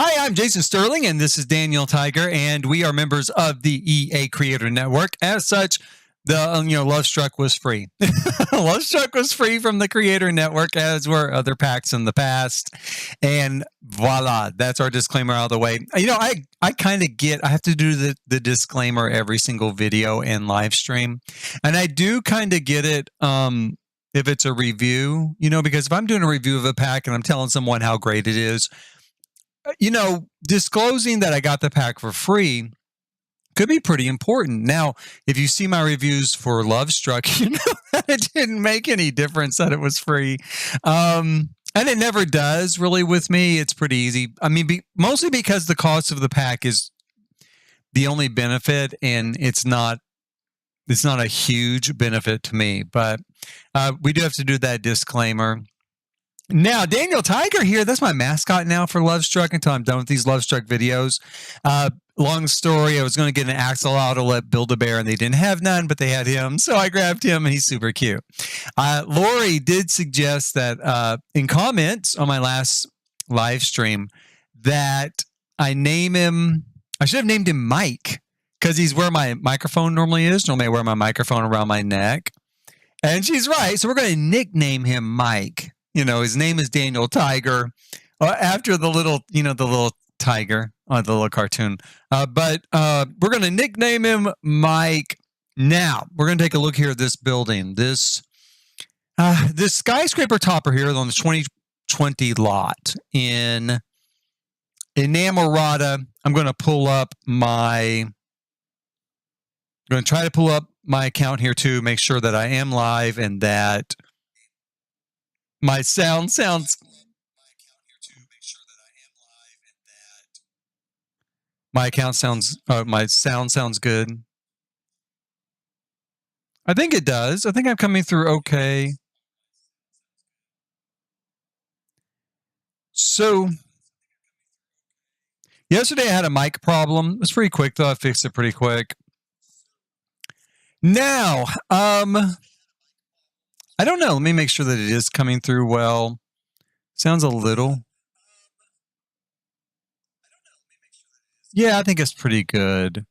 Hi, I'm Jason Sterling, and this is Daniel Tiger, and we are members of the EA Creator Network. As such, the Lovestruck was free. Lovestruck was free from the Creator Network, as were other packs in the past. And voila, that's our disclaimer out of the way. I kind of get, I have to do the disclaimer every single video and live stream, and I do kind of get it. If it's a review, because if I'm doing a review of a pack and I'm telling someone how great it is, disclosing that I got the pack for free could be pretty important. Now, if you see my reviews for Lovestruck, you know that it didn't make any difference that it was free. And it never does really with me. It's pretty easy. I mean, mostly because the cost of the pack is the only benefit, and it's not a huge benefit to me, but we do have to do that disclaimer. Now, Daniel Tiger here. That's my mascot now for Lovestruck until I'm done with these Lovestruck videos. Long story, I was going to get an axolotl at Build-A-Bear, and they didn't have none, but they had him, so I grabbed him, and he's super cute. Lori did suggest that in comments on my last live stream that I name him, I should have named him Mike, because he's where my microphone normally is. Normally I wear my microphone around my neck. And she's right, so we're going to nickname him Mike. His name is Daniel Tiger, after the little tiger on the little cartoon. But we're going to nickname him Mike. Now, we're going to take a look here at this building. This skyscraper topper here on the 2020 lot in Namorata. I'm going to try to pull up my account here too, make sure that I am live and that my sound sounds my sound sounds good. I think it does. I think I'm coming through okay. So yesterday I had a mic problem. It was pretty quick though. I fixed it pretty quick. Now, I don't know. Let me make sure that it is coming through well. Sounds a little. Yeah, I think it's pretty good.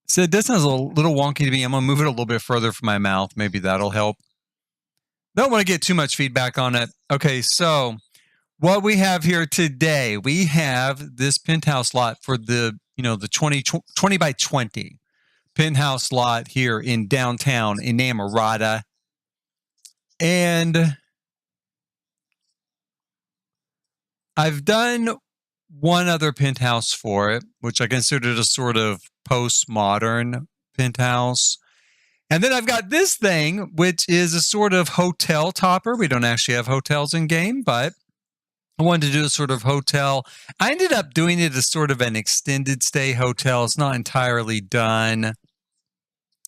So this sounds a little wonky to me. I'm going to move it a little bit further from my mouth. Maybe that'll help. Don't want to get too much feedback on it. Okay, so what we have here today, we have this penthouse lot for the 20 by 20 penthouse lot here in downtown in Namorata. And I've done one other penthouse for it, which I considered a sort of postmodern penthouse. And then I've got this thing, which is a sort of hotel topper. We don't actually have hotels in game, but I wanted to do a sort of hotel. I ended up doing it as sort of an extended stay hotel. It's not entirely done,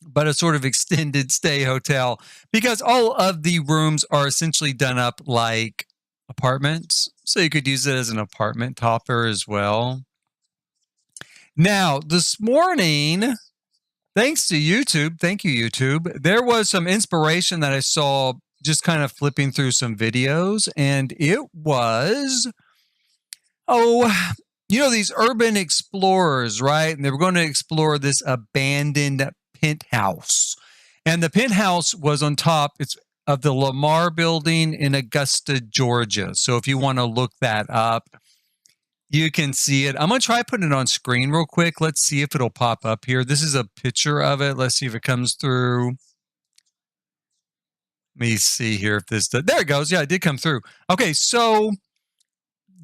but a sort of extended stay hotel, because all of the rooms are essentially done up like apartments. So you could use it as an apartment topper as well. Now, this morning, thanks to YouTube, thank you, YouTube, there was some inspiration that I saw just kind of flipping through some videos, and it was, these urban explorers, right? And they were going to explore this abandoned penthouse. And the penthouse was on top of the Lamar building in Augusta, Georgia. So if you want to look that up, you can see it. I'm going to try putting it on screen real quick. Let's see if it'll pop up here. This is a picture of it. Let's see if it comes through. Let me see here if this does. There it goes. Yeah, it did come through. Okay, so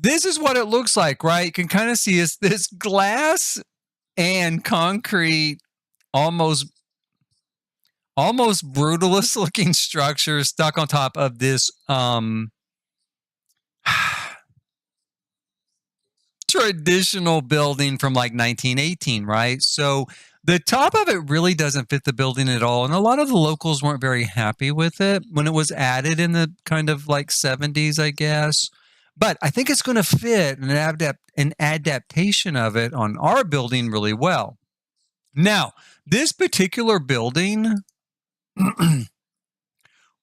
this is what it looks like, right? You can kind of see it's this glass and concrete, almost brutalist looking structure stuck on top of this traditional building from like 1918, right? So the top of it really doesn't fit the building at all. And a lot of the locals weren't very happy with it when it was added in the kind of like 70s, I guess. But I think it's going to fit an adaptation of it on our building really well. Now, this particular building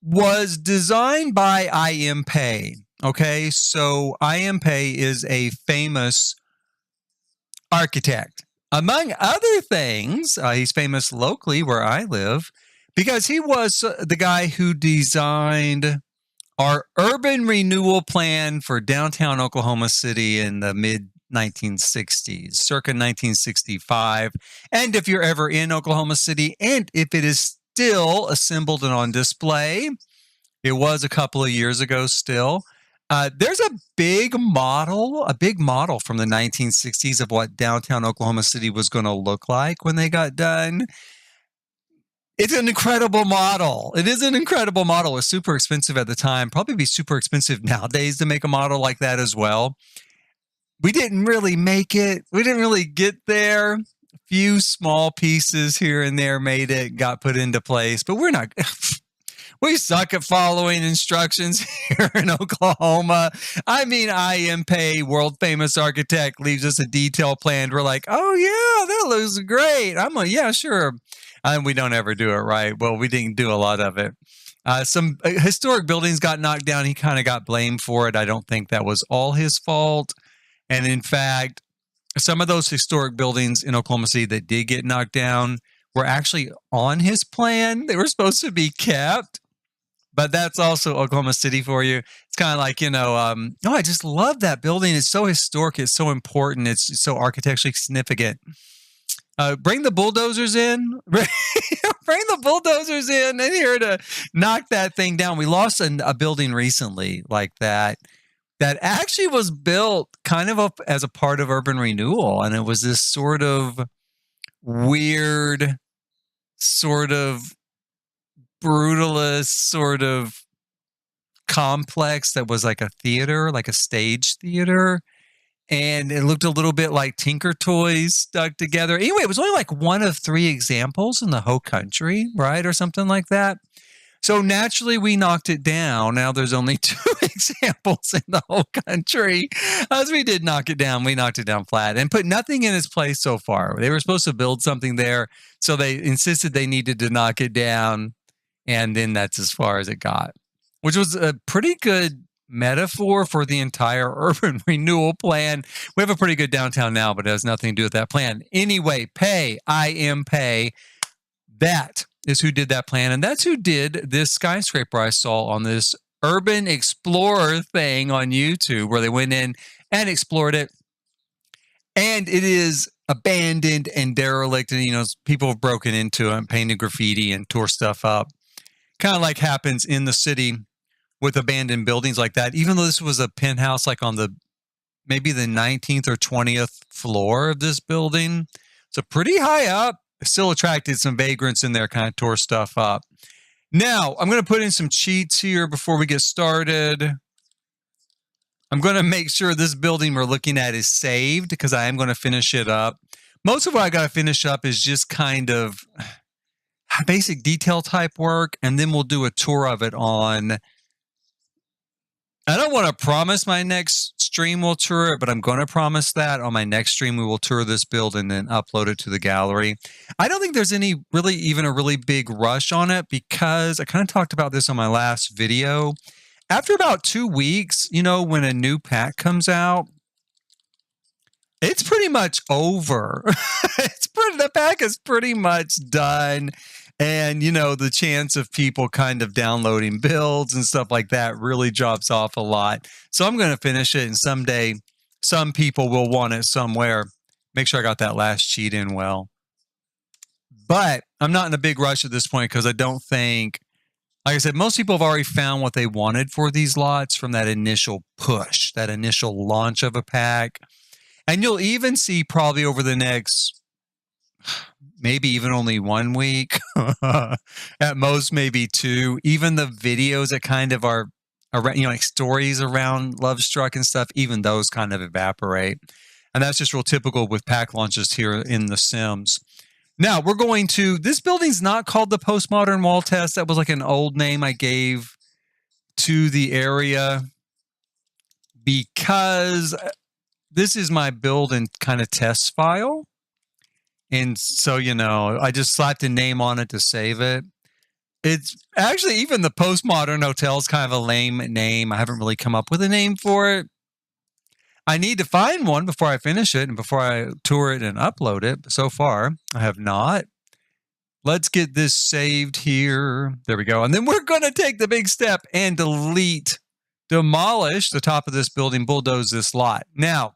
was designed by I.M. Pei. Okay, so Pei is a famous architect. Among other things, he's famous locally where I live because he was the guy who designed our urban renewal plan for downtown Oklahoma City in the mid 1960s, circa 1965. And if you're ever in Oklahoma City, and if it is still assembled and on display, it was a couple of years ago still. There's a big model from the 1960s of what downtown Oklahoma City was going to look like when they got done. It's an incredible model. It is an incredible model. It was super expensive at the time. Probably be super expensive nowadays to make a model like that as well. We didn't really make it. We didn't really get there. A few small pieces here and there made it, got put into place, but we're not... We suck at following instructions here in Oklahoma. I mean, Pei, world famous architect, leaves us a detailed plan. We're like, oh yeah, that looks great. Yeah, sure. And we don't ever do it right. Well, we didn't do a lot of it. Some historic buildings got knocked down. He kind of got blamed for it. I don't think that was all his fault. And in fact, some of those historic buildings in Oklahoma City that did get knocked down were actually on his plan. They were supposed to be kept. But that's also Oklahoma City for you. It's kind of like, I just love that building. It's so historic. It's so important. It's so architecturally significant. Bring the bulldozers in. Bring the bulldozers in here to knock that thing down. We lost a building recently like that actually was built kind of up as a part of urban renewal. And it was this sort of weird, sort of brutalist sort of complex that was like a theater, like a stage theater. And it looked a little bit like Tinker Toys stuck together. Anyway, it was only like one of 3 examples in the whole country, right? Or something like that. So naturally, we knocked it down. Now there's only 2 examples in the whole country. As we did knock it down, we knocked it down flat and put nothing in its place so far. They were supposed to build something there. So they insisted they needed to knock it down. And then that's as far as it got, which was a pretty good metaphor for the entire urban renewal plan. We have a pretty good downtown now, but it has nothing to do with that plan. Anyway, Pei. That is who did that plan. And that's who did this skyscraper I saw on this Urban Explorer thing on YouTube, where they went in and explored it. And it is abandoned and derelict. And, people have broken into it and painted graffiti and tore stuff up. Kind of like happens in the city with abandoned buildings like that. Even though this was a penthouse, like on maybe the 19th or 20th floor of this building. So pretty high up, still attracted some vagrants in there, kind of tore stuff up. Now, I'm going to put in some cheats here before we get started. I'm going to make sure this building we're looking at is saved because I am going to finish it up. Most of what I got to finish up is just kind of basic detail type work, and then we'll do a tour of it on... I don't want to promise my next stream will tour it, but I'm going to promise that on my next stream we will tour this build and then upload it to the gallery. I don't think there's even a really big rush on it because I kind of talked about this on my last video. After about 2 weeks, when a new pack comes out, it's pretty much over. The pack is pretty much done. And, the chance of people kind of downloading builds and stuff like that really drops off a lot. So I'm going to finish it, and someday some people will want it somewhere. Make sure I got that last cheat in well. But I'm not in a big rush at this point because I don't think, like I said, most people have already found what they wanted for these lots from that initial push, that initial launch of a pack. And you'll even see probably over the next... maybe even only 1 week, at most maybe 2. Even the videos that kind of are, like stories around Lovestruck and stuff, even those kind of evaporate. And that's just real typical with pack launches here in The Sims. Now, we're going to... This building's not called the Postmodern Wall Test. That was like an old name I gave to the area because this is my build and kind of test file. And so, I just slapped a name on it to save it. It's actually, even the postmodern hotel is kind of a lame name. I haven't really come up with a name for it. I need to find one before I finish it and before I tour it and upload it. But so far, I have not. Let's get this saved here. There we go. And then we're going to take the big step and demolish the top of this building, bulldoze this lot. Now,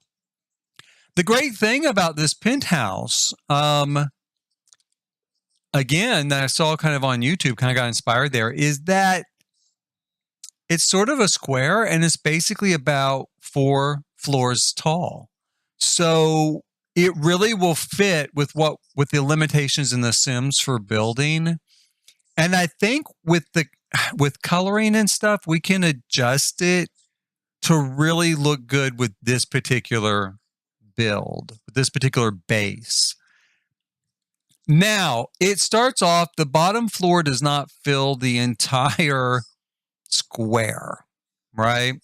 the great thing about this penthouse, again, that I saw kind of on YouTube, kind of got inspired there, is that it's sort of a square and it's basically about 4 floors tall. So it really will fit with the limitations in The Sims for building. And I think with coloring and stuff, we can adjust it to really look good with this particular build, with this particular base. Now, it starts off, the bottom floor does not fill the entire square, right?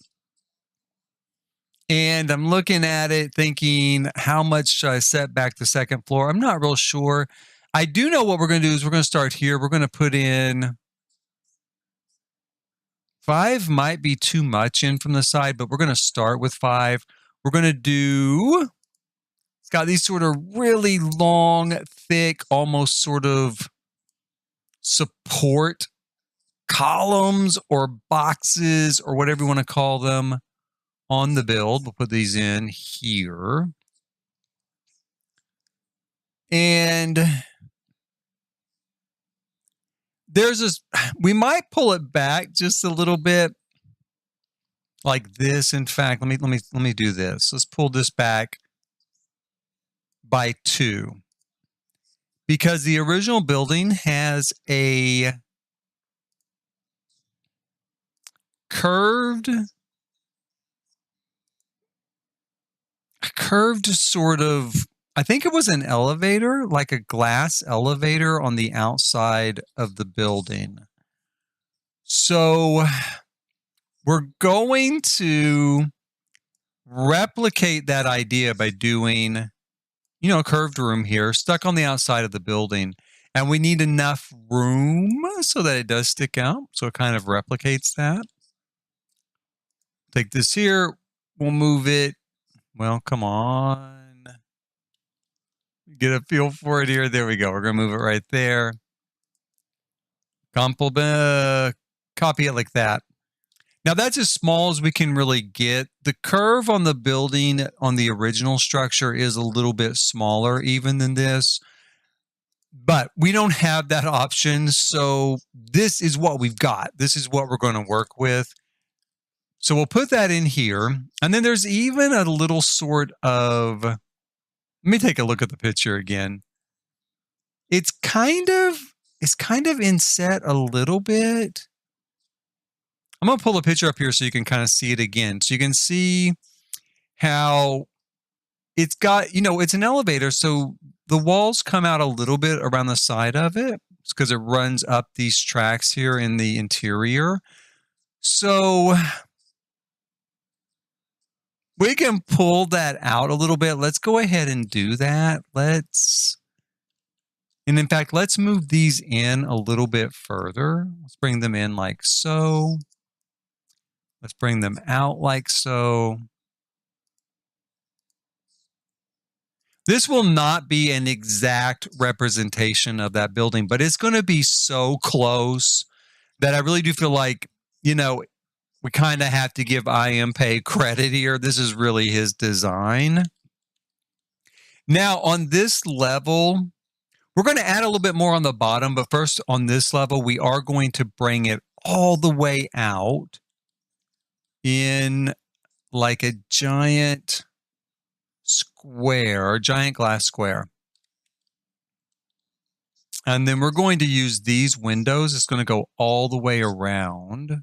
And I'm looking at it thinking, how much should I set back the second floor? I'm not real sure. I do know what we're going to do is we're going to start here. We're going to put in 5, might be too much in from the side, but we're going to start with 5. We're going to do, it's got these sort of really long, thick, almost sort of support columns or boxes or whatever you want to call them on the build. We'll put these in here. And there's this, we might pull it back just a little bit like this. In fact, let me do this. Let's pull this back by 2, because the original building has a curved sort of, I think it was an elevator, like a glass elevator on the outside of the building. So we're going to replicate that idea by doing, a curved room here, stuck on the outside of the building. And we need enough room so that it does stick out. So it kind of replicates that. Take this here. We'll move it. Well, come on. Get a feel for it here. There we go. We're going to move it right there. Copy it like that. Now that's as small as we can really get. The curve on the building on the original structure is a little bit smaller even than this, but we don't have that option. So this is what we've got. This is what we're going to work with. So we'll put that in here. And then there's even a little sort of, let me take a look at the picture again. It's kind of inset a little bit. I'm going to pull a picture up here so you can kind of see it again. So you can see how it's got, it's an elevator. So the walls come out a little bit around the side of it because it runs up these tracks here in the interior. So we can pull that out a little bit. Let's go ahead and do that. And in fact, let's move these in a little bit further. Let's bring them in like so. Let's bring them out like so. This will not be an exact representation of that building, but it's going to be so close that I really do feel like, we kind of have to give IMPay credit here. This is really his design. Now, on this level, we're going to add a little bit more on the bottom, but first on this level, we are going to bring it all the way out in like a giant square, giant glass square. And then we're going to use these windows. It's going to go all the way around.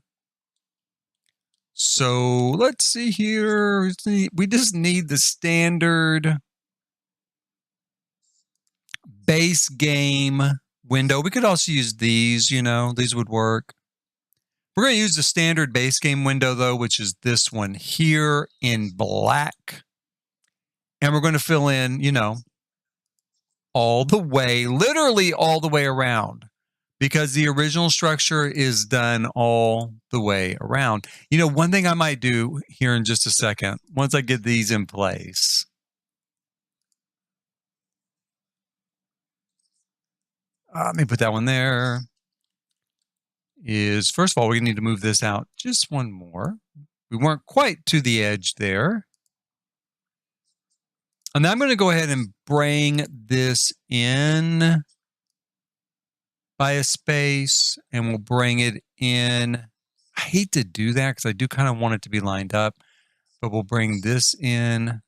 So let's see here. We just need the standard base game window. We could also use these, these would work. We're going to use the standard base game window, though, which is this one here in black. And we're going to fill in, all the way, literally all the way around, because the original structure is done all the way around. You know, one thing I might do here in just a second, once I get these in place. Let me put that one there. Is first of all, we need to move this out just one more. We weren't quite to the edge there. And then I'm going to go ahead and bring this in by a space, and we'll bring it in. I hate to do that because I do kind of want it to be lined up, but we'll bring this in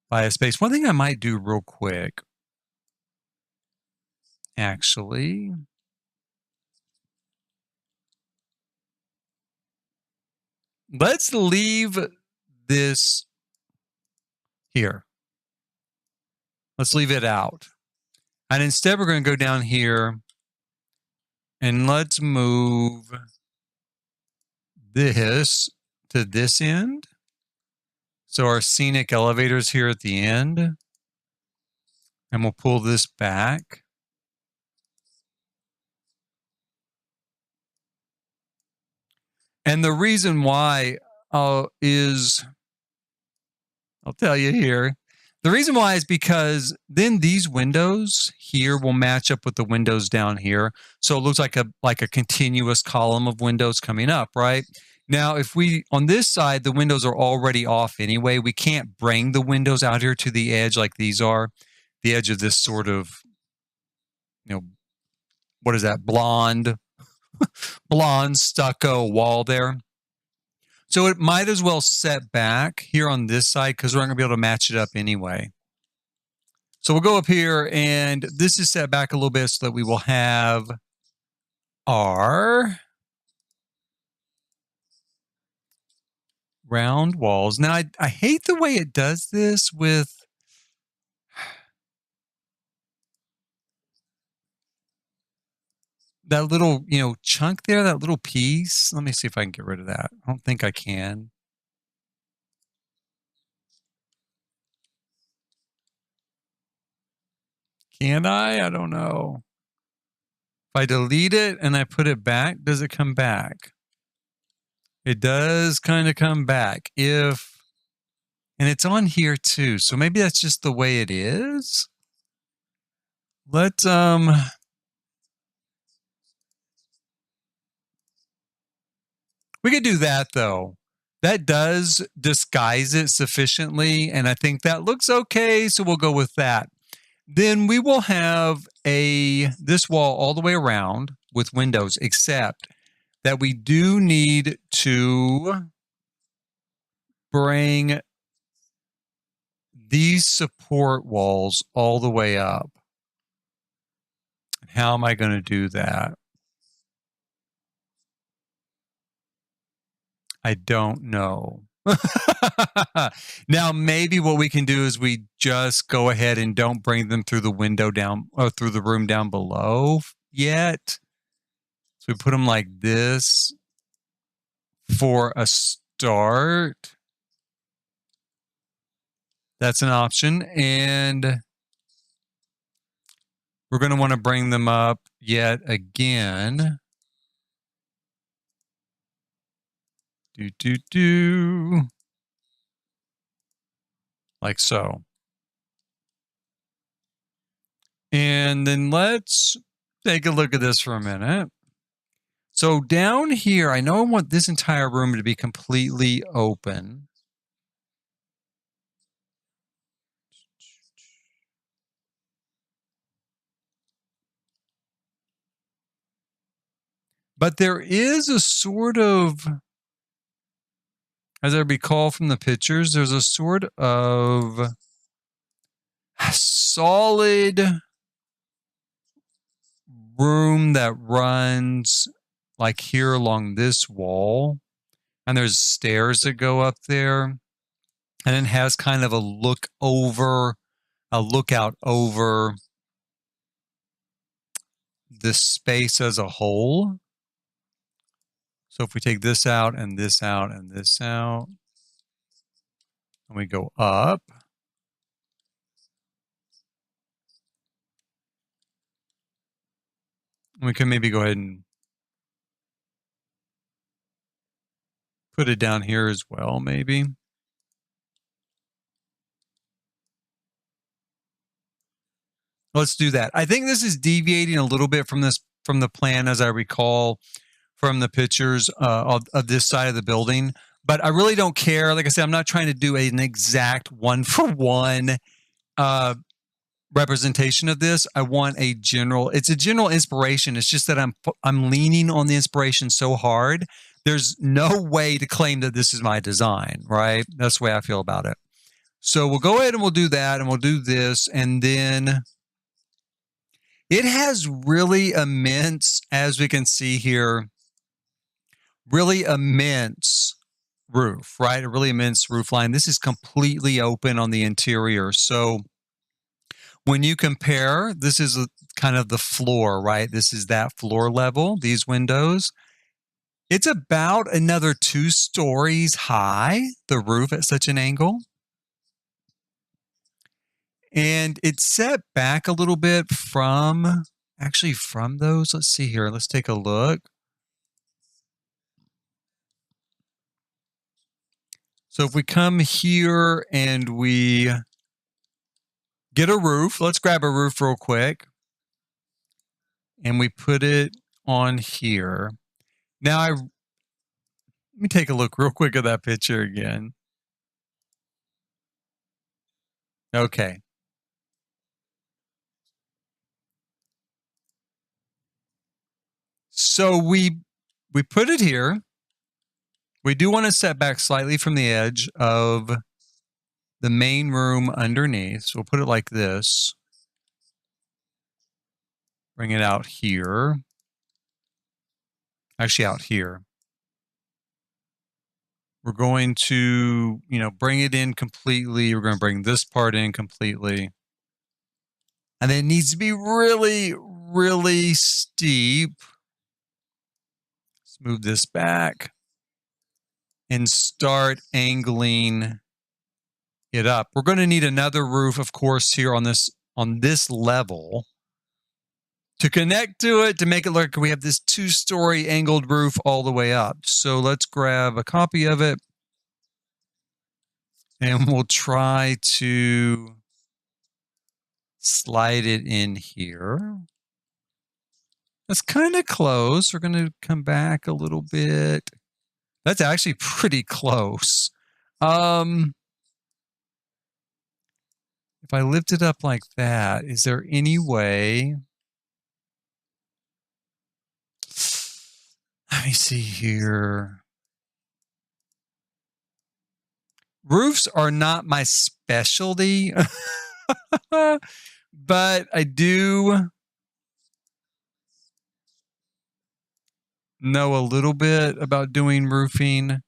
by a space. One thing I might do real quick, actually, let's leave this here. Let's leave it out. And instead, we're going to go down here and let's move this to this end. So our scenic elevator's here at the end. And we'll pull this back. And the reason why is, I'll tell you here. The reason why is because then these windows here will match up with the windows down here. So it looks like a continuous column of windows coming up, right? Now, if we, on this side, the windows are already off anyway. We can't bring the windows out here to the edge like these are. The edge of this sort of, you know, what is that? Blonde stucco wall there. So it might as well set back here on this side because we're not going to be able to match it up anyway. So we'll go up here, and this is set back a little bit so that we will have our round walls. Now, I hate the way it does this with that little, you know, chunk there, that little piece. Let me see if I can get rid of that. I don't think I can. Can I? I don't know. If I delete it and I put it back, does it come back? It does kind of come back. And it's on here too. So maybe that's just the way it is. Let's, we could do that though. That does disguise it sufficiently, and I think that looks okay, so we'll go with that. Then we will have this wall all the way around with windows, except that we do need to bring these support walls all the way up. How am I going to do that? I don't know. Now, maybe what we can do is we just go ahead and don't bring them through the window down or through the room down below yet. So we put them like this for a start. That's an option. And we're going to want to bring them up yet again. Like so. And then let's take a look at this for a minute. So down here, I know I want this entire room to be completely open. But there is a sort of, as I recall from the pictures, there's a sort of solid room that runs like here along this wall. And there's stairs that go up there. And it has kind of a lookout over the space as a whole. So if we take this out and this out and this out, and we go up, We can maybe go ahead and put it down here as well, maybe. Let's do that. I think this is deviating a little bit from the plan, as I recall from the pictures of this side of the building. But I really don't care. Like I said, I'm not trying to do an exact one-for-one representation of this. I want it's a general inspiration. It's just that I'm leaning on the inspiration so hard. There's no way to claim that this is my design, right? That's the way I feel about it. So we'll go ahead and we'll do that, and we'll do this, and then it has really immense, as we can see here, really immense roof, right? A really immense roof line. This is completely open on the interior. So when you compare, this is kind of the floor, right? This is that floor level, these windows. It's about another 2 stories high, the roof at such an angle. And it's set back a little bit from those. Let's see here. Let's take a look. So if we come here and we get a roof, let's grab a roof real quick. And we put it on here. Now let me take a look real quick at that picture again. Okay. So we put it here. We do want to set back slightly from the edge of the main room underneath. So we'll put it like this. Bring it out here. Actually, out here. We're going to, bring it in completely. We're going to bring this part in completely. And then it needs to be really, really steep. Let's move this back and start angling it up. We're going to need another roof, of course, here on this level to connect to it, to make it look like we have this 2-story angled roof all the way up. So let's grab a copy of it and we'll try to slide it in here. That's kind of close. We're going to come back a little bit. That's actually pretty close. If I lift it up like that, is there any way? Let me see here. Roofs are not my specialty, but I do know a little bit about doing roofing.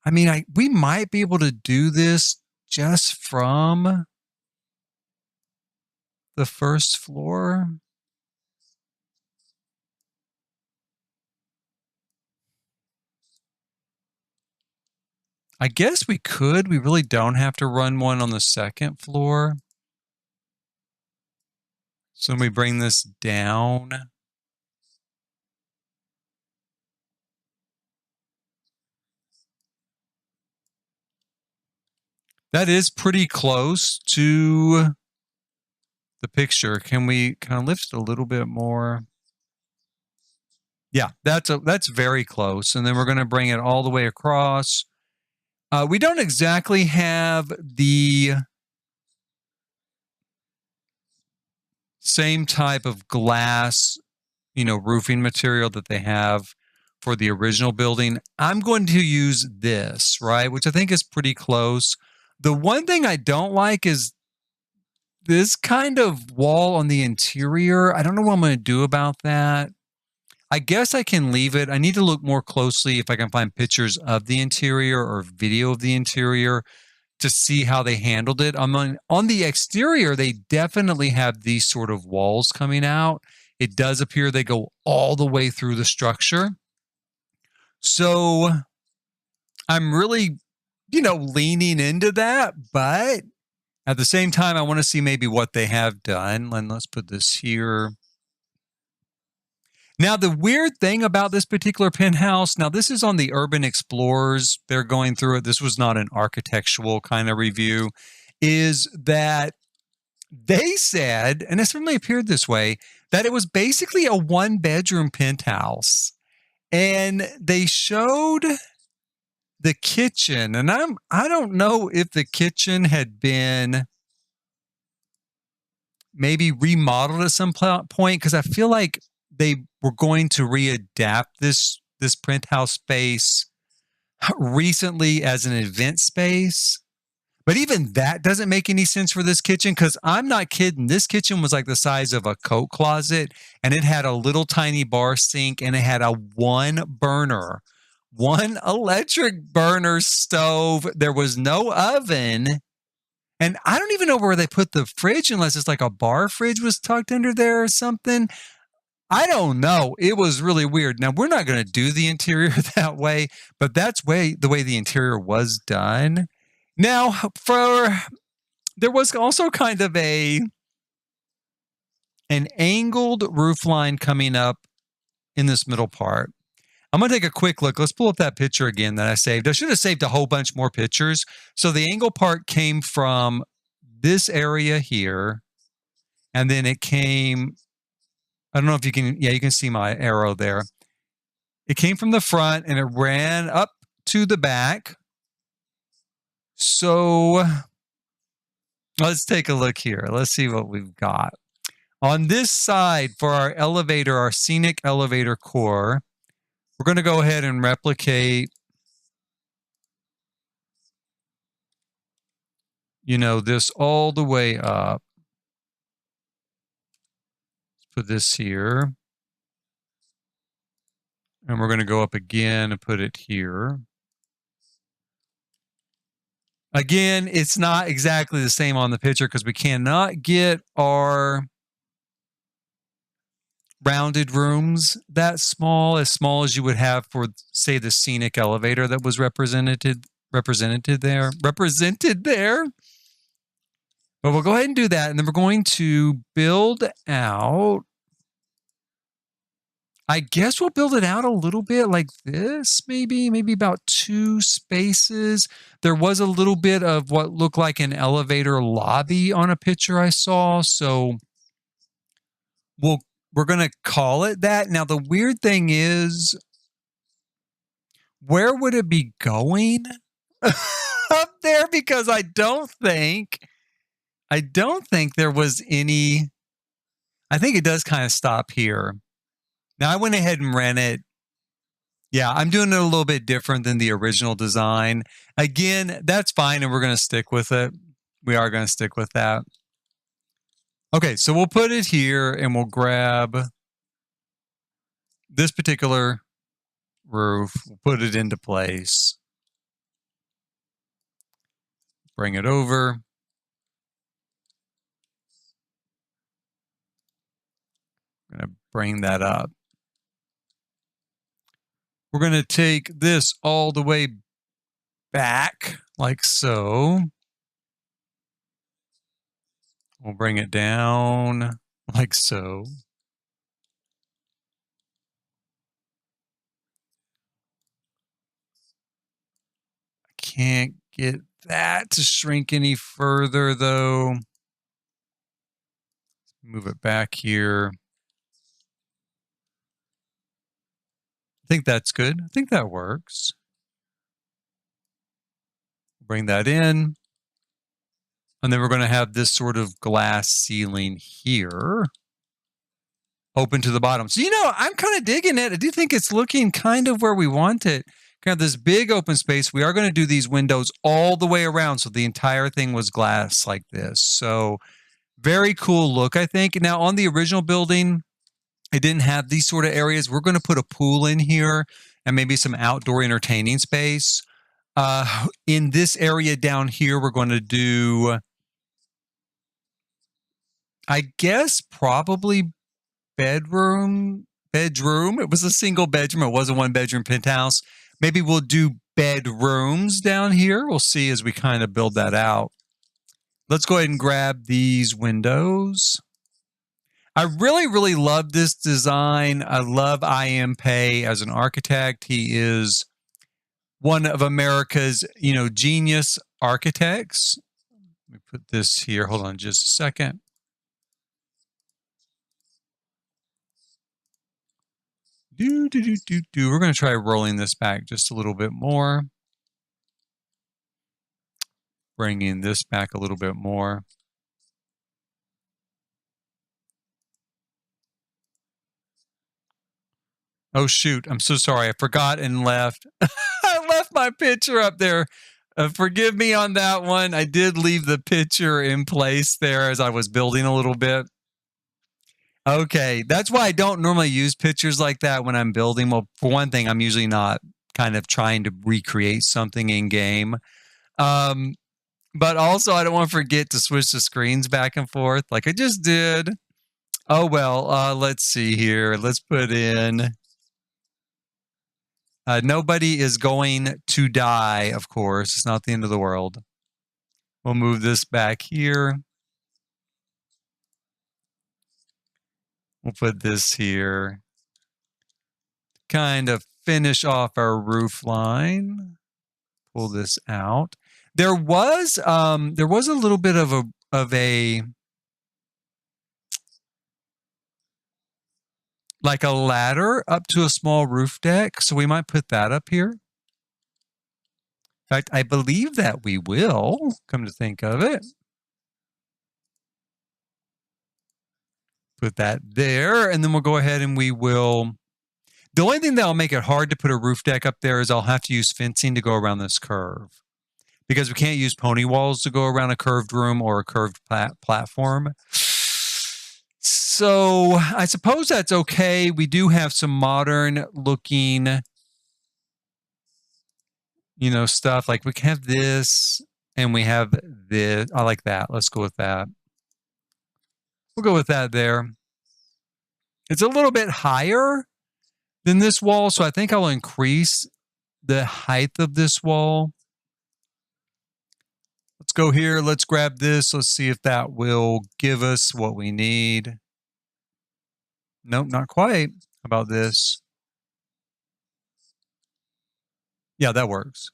I mean, we might be able to do this just from the first floor. I guess we could. We really don't have to run one on the second floor. So when we bring this down, that is pretty close to the picture. Can we kind of lift it a little bit more? Yeah, that's very close. And then we're going to bring it all the way across. We don't exactly have the same type of glass, roofing material that they have for the original building. I'm going to use this, right, which I think is pretty close. The one thing I don't like is this kind of wall on the interior. I don't know what I'm going to do about that. I guess I can leave it. I need to look more closely if I can find pictures of the interior or video of the interior to see how they handled it. On the exterior, they definitely have these sort of walls coming out. It does appear they go all the way through the structure. So I'm really, leaning into that, but at the same time, I want to see maybe what they have done. And let's put this here. Now, the weird thing about this particular penthouse, now this is on the Urban Explorers. They're going through it. This was not an architectural kind of review, is that they said, and it certainly appeared this way, that it was basically a one-bedroom penthouse. And they showed the kitchen, and I don't know if the kitchen had been maybe remodeled at some point, because I feel like they were going to readapt this penthouse space recently as an event space. But even that doesn't make any sense for this kitchen, because I'm not kidding. This kitchen was like the size of a coat closet, and it had a little tiny bar sink, and it had a one electric burner stove. There was no oven. And I don't even know where they put the fridge, unless it's like a bar fridge was tucked under there or something. I don't know. It was really weird. Now, we're not going to do the interior that way, but that's the way the interior was done. Now, there was also kind of an angled roof line coming up in this middle part. I'm going to take a quick look. Let's pull up that picture again that I saved. I should have saved a whole bunch more pictures. So the angle part came from this area here, and then it came, I don't know if you can, yeah, you can see my arrow there. It came from the front, and it ran up to the back. So let's take a look here. Let's see what we've got. On this side, for our elevator, our scenic elevator core, we're going to go ahead and replicate, this all the way up. Let's put this here. And we're going to go up again and put it here. Again, it's not exactly the same on the picture because we cannot get our rounded rooms that small as you would have for, say, the scenic elevator that was represented there. But we'll go ahead and do that, and then we're going to build out. I guess we'll build it out a little bit like this, maybe about 2 spaces. There was a little bit of what looked like an elevator lobby on a picture I saw, so we're going to call it that. Now, the weird thing is, where would it be going? Up there, because I don't think there was any. I think it does kind of stop here. Now, I went ahead and ran it. Yeah, I'm doing it a little bit different than the original design. Again, that's fine, and we're going to stick with it. We are going to stick with that. Okay, so we'll put it here, and we'll grab this particular roof. We'll put it into place. Bring it over. I'm going to bring that up. We're going to take this all the way back, like so. We'll bring it down, like so. I can't get that to shrink any further, though. Move it back here. I think that's good. I think that works. Bring that in. And then we're going to have this sort of glass ceiling here. Open to the bottom. So, I'm kind of digging it. I do think it's looking kind of where we want it. Kind of this big open space. We are going to do these windows all the way around. So the entire thing was glass like this. So very cool look, I think. Now, on the original building, it didn't have these sort of areas. We're going to put a pool in here and maybe some outdoor entertaining space. In this area down here, we're going to do, I guess, probably bedroom. It was a single bedroom. It was a 1-bedroom penthouse. Maybe we'll do bedrooms down here. We'll see as we kind of build that out. Let's go ahead and grab these windows. I really, really love this design. I love I.M. Pei as an architect. He is one of America's, genius architects. Let me put this here. Hold on just a second. We're going to try rolling this back just a little bit more. Bringing this back a little bit more. Oh, shoot. I'm so sorry. I forgot and left. I left my picture up there. Forgive me on that one. I did leave the picture in place there as I was building a little bit. Okay. That's why I don't normally use pictures like that when I'm building. Well, for one thing, I'm usually not kind of trying to recreate something in game. But also, I don't want to forget to switch the screens back and forth like I just did. Oh, well, let's see here. Let's put in nobody is going to die, of course. It's not the end of the world. We'll move this back here. We'll put this here. Kind of finish off our roof line. Pull this out. There was a little bit of a like a ladder up to a small roof deck, so we might put that up here. In fact, I believe that we will, come to think of it. Put that there, and then we'll go ahead and we will. The only thing that'll make it hard to put a roof deck up there is I'll have to use fencing to go around this curve. Because we can't use pony walls to go around a curved room or a curved platform. So I suppose that's okay. We do have some modern looking, stuff. Like we can have this and we have this. I like that. Let's go with that. We'll go with that there. It's a little bit higher than this wall, so I think I'll increase the height of this wall. Let's go here. Let's grab this. Let's see if that will give us what we need. Nope, not quite. How about this? Yeah, that works.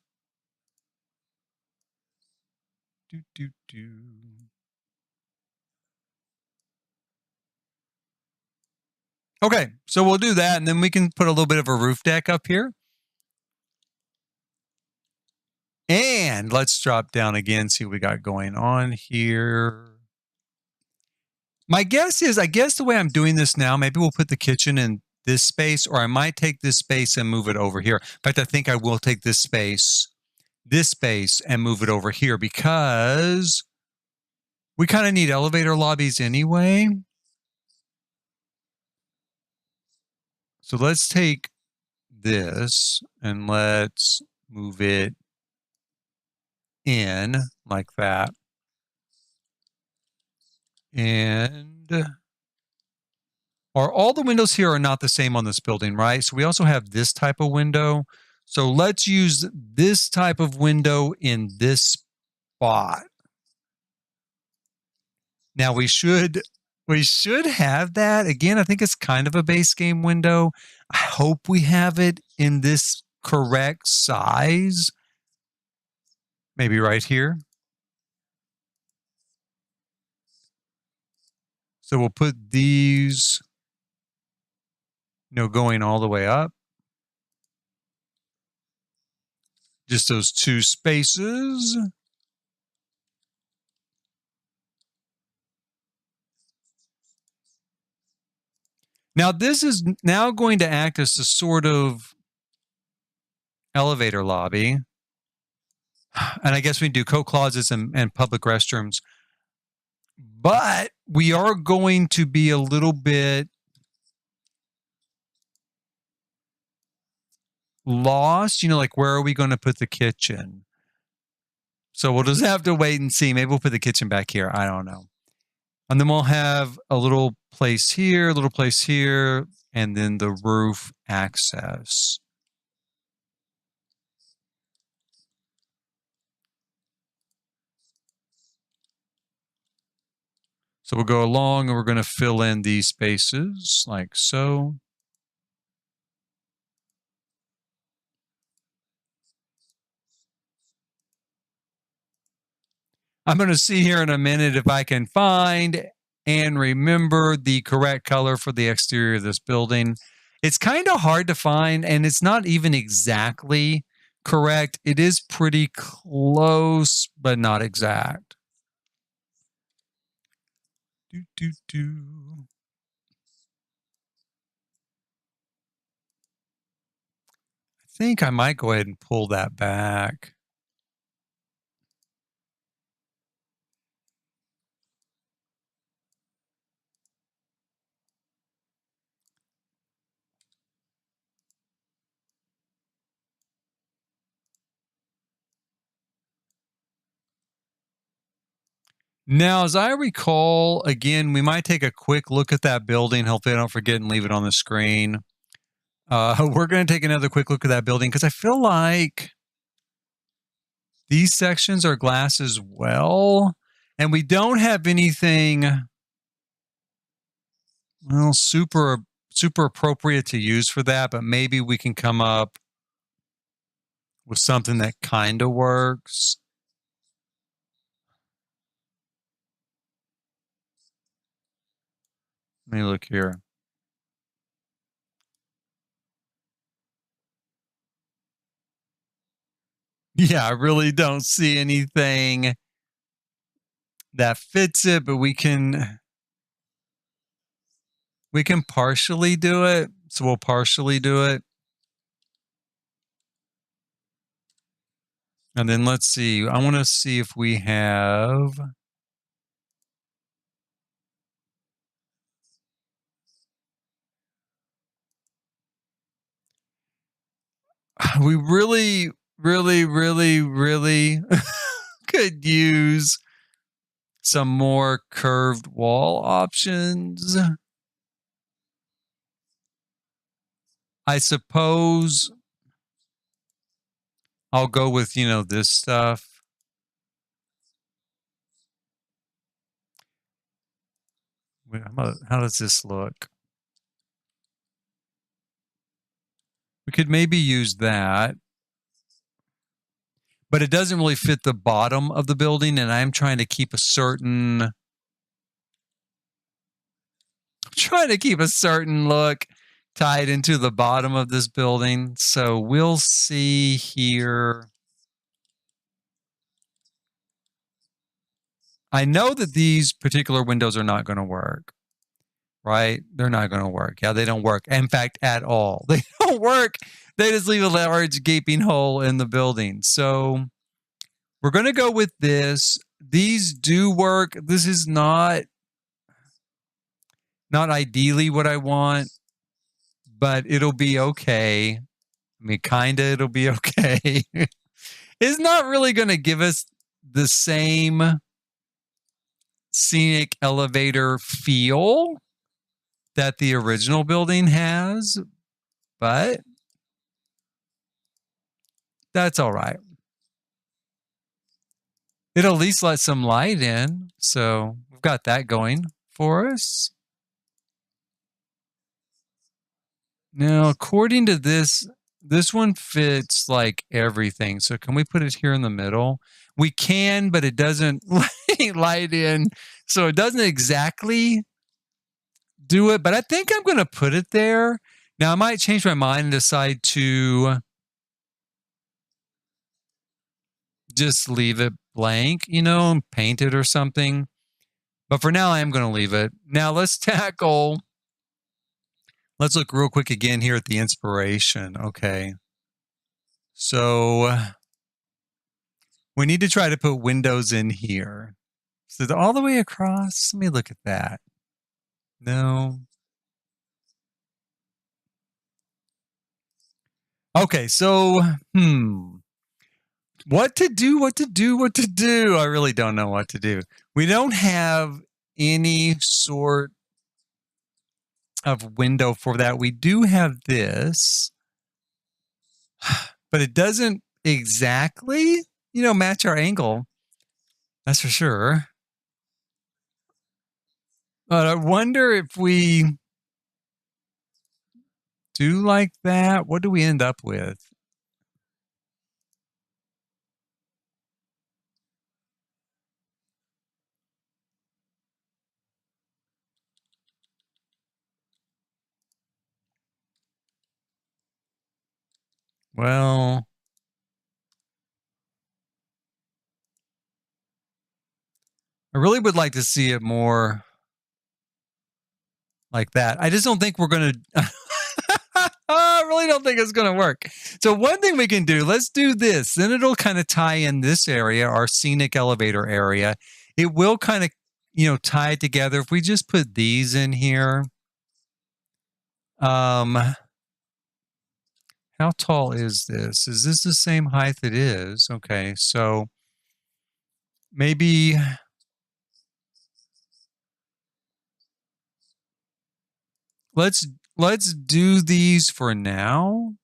Okay, so we'll do that, and then we can put a little bit of a roof deck up here. And let's drop down again, see what we got going on here. My guess is, I guess the way I'm doing this now, maybe we'll put the kitchen in this space, or I might take this space and move it over here. In fact, I think I will take this space, and move it over here because we kind of need elevator lobbies anyway. So let's take this and let's move it in like that. And all the windows here are not the same on this building, right? So we also have this type of window. So let's use this type of window in this spot. Now we should have that. Again, I think it's kind of a base game window. I hope we have it in this correct size. Maybe right here. So we'll put these, going all the way up. Just those two spaces. Now this is now going to act as a sort of elevator lobby. And I guess we do coat closets and public restrooms. But we are going to be a little bit lost, like where are we going to put the kitchen? So we'll just have to wait and see. Maybe we'll put the kitchen back here. I don't know. And then we'll have a little place here, and then the roof access. So we'll go along and we're going to fill in these spaces like so. I'm going to see here in a minute if I can find and remember the correct color for the exterior of this building. It's kind of hard to find, and it's not even exactly correct. It is pretty close, but not exact. I think I might go ahead and pull that back. Now, as I recall, again, we might take a quick look at that building. Hopefully, I don't forget and leave it on the screen. We're going to take another quick look at that building because I feel like these sections are glass as well. And we don't have anything, well, super appropriate to use for that, but maybe we can come up with something that kind of works. Let me look here. Yeah, I really don't see anything that fits it, but we can partially do it. So we'll partially do it. And then let's see. I want to see if we have. We really could use some more curved wall options. I suppose I'll go with, this stuff. How does this look? We could maybe use that. But it doesn't really fit the bottom of the building, and I'm trying to keep a certain look tied into the bottom of this building. So we'll see here. I know that these particular windows are not going to work, right? They're not going to work. Yeah, they don't work. In fact, at all. They don't work. They just leave a large gaping hole in the building. So we're going to go with this. These do work. This is not ideally what I want, but it'll be okay. I mean, kinda, it'll be okay. It's not really going to give us the same scenic elevator feel that the original building has, but that's all right. It'll at least let some light in, so we've got that going for us. Now, according to this one fits like everything. So can we put it here in the middle? We can, but it doesn't light in. So it doesn't exactly do it, but I think I'm going to put it there. Now, I might change my mind and decide to just leave it blank, and paint it or something. But for now, I am going to leave it. Now, let's look real quick again here at the inspiration. Okay. So we need to try to put windows in here. So all the way across. Let me look at that. No. Okay, so what to do? I really don't know what to do. We don't have any sort of window for that. We do have this, but it doesn't exactly, match our angle. That's for sure. But I wonder if we do like that, what do we end up with? Well, I really would like to see it more like that. I just don't think we're going to. I really don't think it's going to work. So, one thing we can do, let's do this. Then it'll kind of tie in this area, our scenic elevator area. It will kind of, tie it together. If we just put these in here, how tall is this? Is this the same height it is? Okay. So, maybe let's let's do these for now.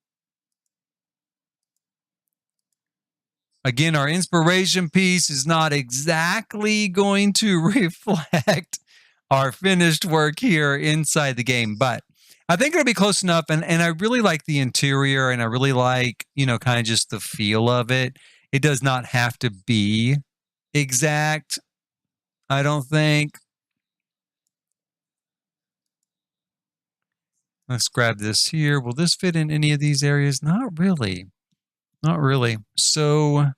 Again, our inspiration piece is not exactly going to reflect our finished work here inside the game, but I think it'll be close enough. And I really like the interior, and I really like, kind of just the feel of it. It does not have to be exact, I don't think. Let's grab this here. Will this fit in any of these areas? Not really. Not really. So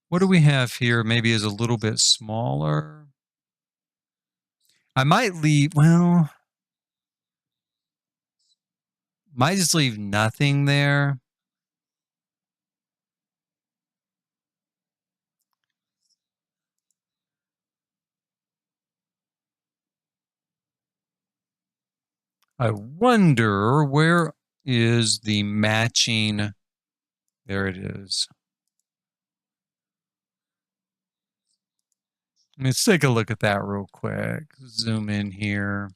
what do we have here? Maybe is a little bit smaller. I might leave, well, might just leave nothing there. I wonder where is the matching. There it is. Let's take a look at that real quick. Zoom in here.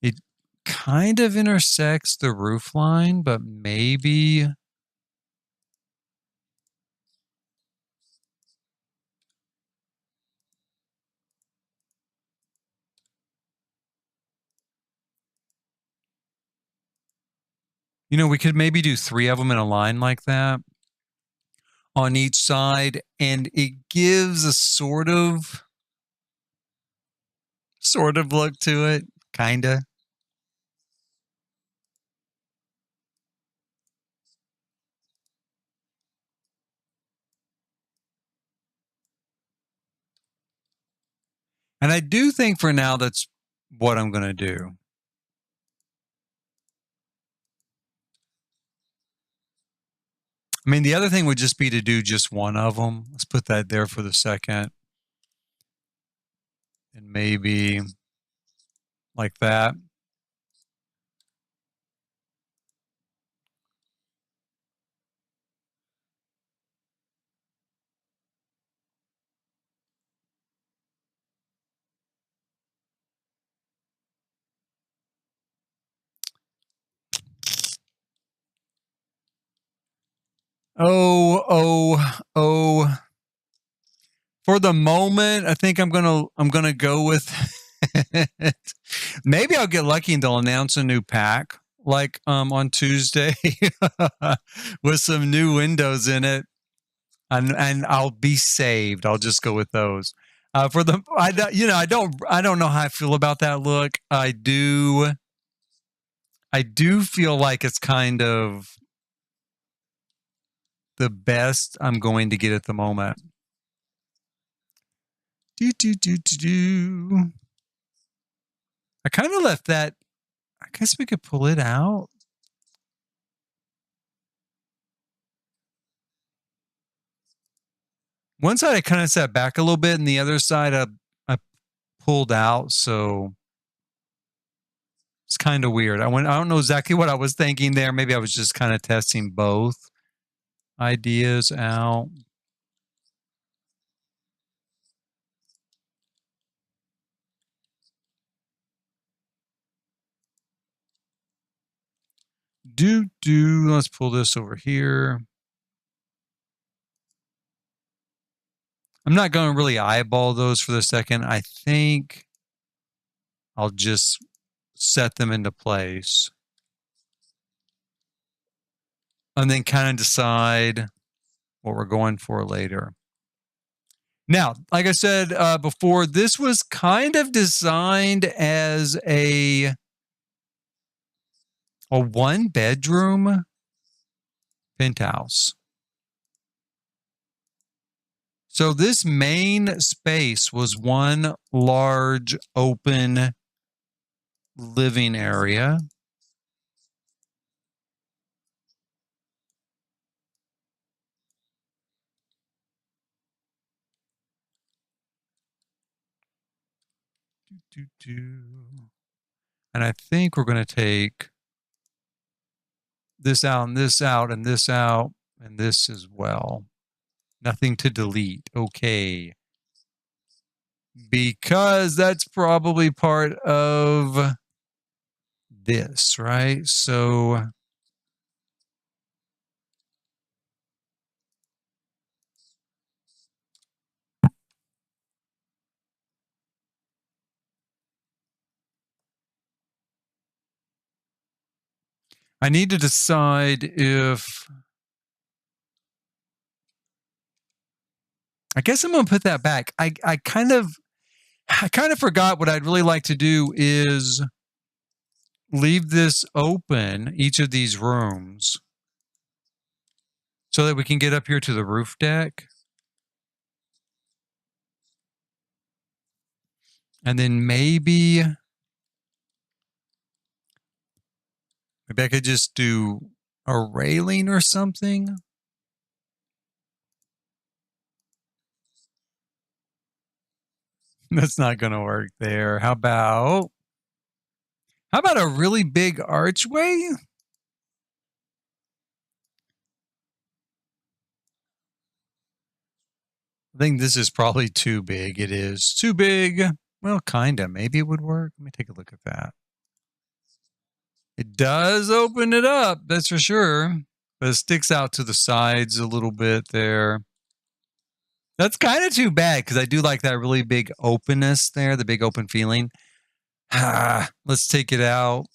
It kind of intersects the roof line, but maybe. We could maybe do 3 of them in a line like that on each side, and it gives a sort of look to it, kinda. And I do think for now that's what I'm gonna do. I mean, the other thing would just be to do just one of them. Let's put that there for the second. And maybe like that. Oh, oh, oh. For the moment, I think I'm gonna go with it. Maybe I'll get lucky and they'll announce a new pack like on Tuesday with some new windows in it. And I'll be saved. I'll just go with those. For the I don't know how I feel about that look. I do feel like it's kind of the best I'm going to get at the moment. Do do do do do. I kind of left that. I guess we could pull it out. One side I kind of sat back a little bit, and the other side I pulled out. So it's kind of weird. I don't know exactly what I was thinking there. Maybe I was just kind of testing both ideas out. Let's pull this over here. I'm not going to really eyeball those for the second. I think I'll just set them into place and then kind of decide what we're going for later. Now, like I said before, this was kind of designed as a one-bedroom penthouse. So this main space was one large open living area. And I think we're going to take this out and this out and this out and this as well. Nothing to delete. Okay. Because that's probably part of this, right? So I need to decide if I guess I'm going to put that back. I kind of forgot what I'd really like to do is leave this open, each of these rooms, so that we can get up here to the roof deck. And then maybe I could just do a railing or something. That's not going to work there. How about a really big archway? I think this is probably too big. It is too big. Well, kind of. Maybe it would work. Let me take a look at that. It does open it up, that's for sure. But it sticks out to the sides a little bit there. That's kind of too bad because I do like that really big openness there, the big open feeling. Let's take it out.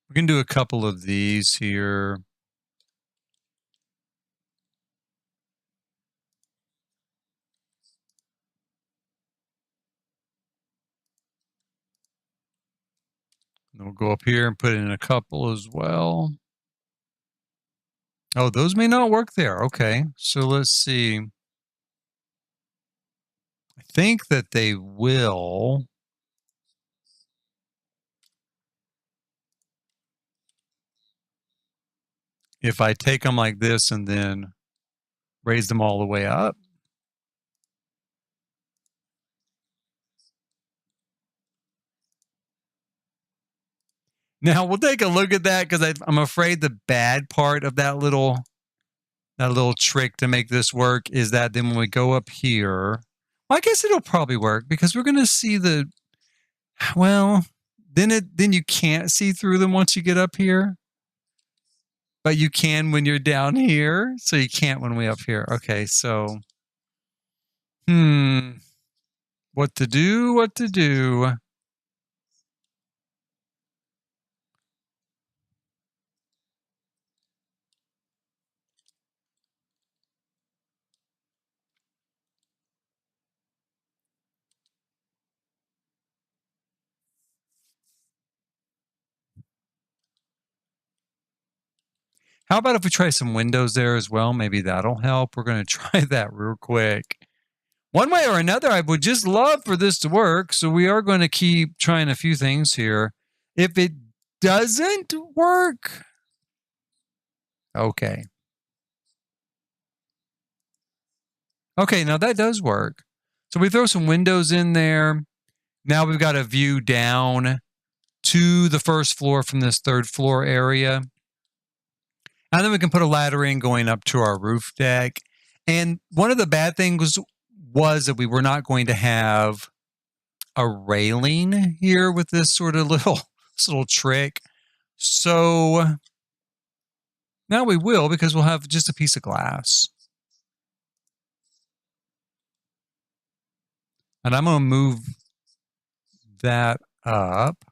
We can do a couple of these here. And we'll go up here and put in a couple as well. Oh, those may not work there. Okay, so let's see. I think that they will. If I take them like this and then raise them all the way up. Now we'll take a look at that because I'm afraid the bad part of that little trick to make this work is that then when we go up here, well, I guess it'll probably work because we're going to see the, well, then you can't see through them once you get up here, but you can when you're down here. So you can't when we up here. Okay. So, what to do? How about if we try some windows there as well? Maybe that'll help. We're going to try that real quick. One way or another, I would just love for this to work. So we are going to keep trying a few things here. If it doesn't work, okay. Okay, now that does work. So we throw some windows in there. Now we've got a view down to the first floor from this third floor area. And then we can put a ladder in going up to our roof deck. And one of the bad things was that we were not going to have a railing here with this sort of this little trick. So now we will, because we'll have just a piece of glass. And I'm going to move that up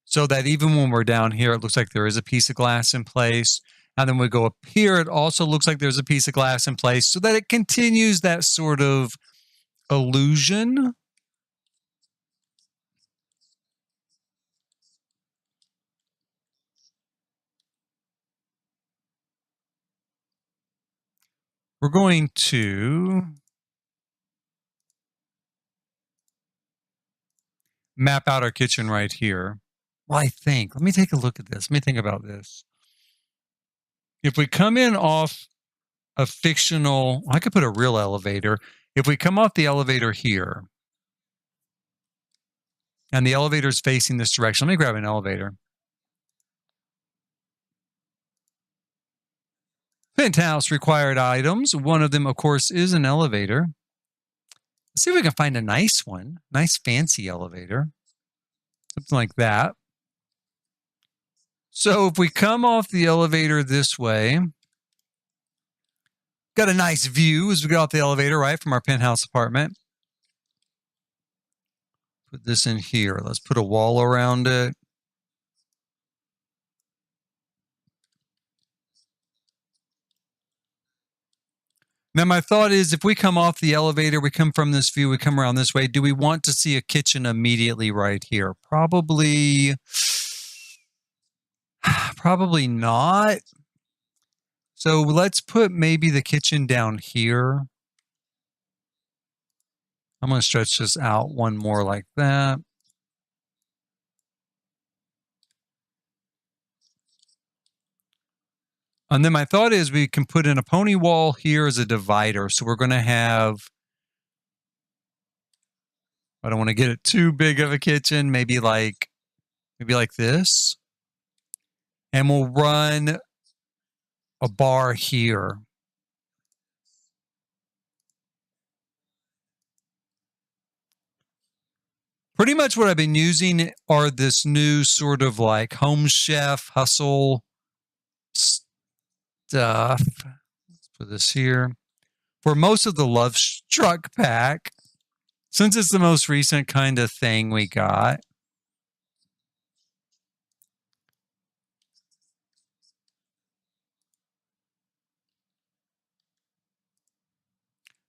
so that even when we're down here, it looks like there is a piece of glass in place. And then we go up here, it also looks like there's a piece of glass in place, so that it continues that sort of illusion. We're going to map out our kitchen right here. Well, I think, let me take a look at this. Let me think about this. If we come in off a fictional, I could put a real elevator. If we come off the elevator here, and the elevator is facing this direction, let me grab an elevator. Penthouse required items. One of them, of course, is an elevator. Let's see if we can find a nice one. Nice fancy elevator. Something like that. So if we come off the elevator this way, got a nice view as we get off the elevator, right, from our penthouse apartment. Put this in here. Let's put a wall around it. Now, my thought is, if we come off the elevator, we come from this view, we come around this way, do we want to see a kitchen immediately right here? Probably not. So let's put maybe the kitchen down here. I'm going to stretch this out one more like that. And then my thought is we can put in a pony wall here as a divider. So we're going to have, I don't want to get it too big of a kitchen, maybe like this. And we'll run a bar here. Pretty much what I've been using are this new sort of like Home Chef hustle stuff. Let's put this here. For most of the Lovestruck pack, since it's the most recent kind of thing we got.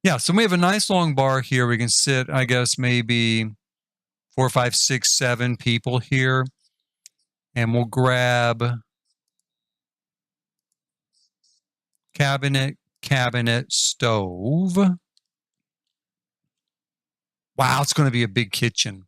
Yeah, so we have a nice long bar here. We can sit, I guess, maybe 4, 5, 6, 7 people here. And we'll grab cabinet, stove. Wow, it's going to be a big kitchen.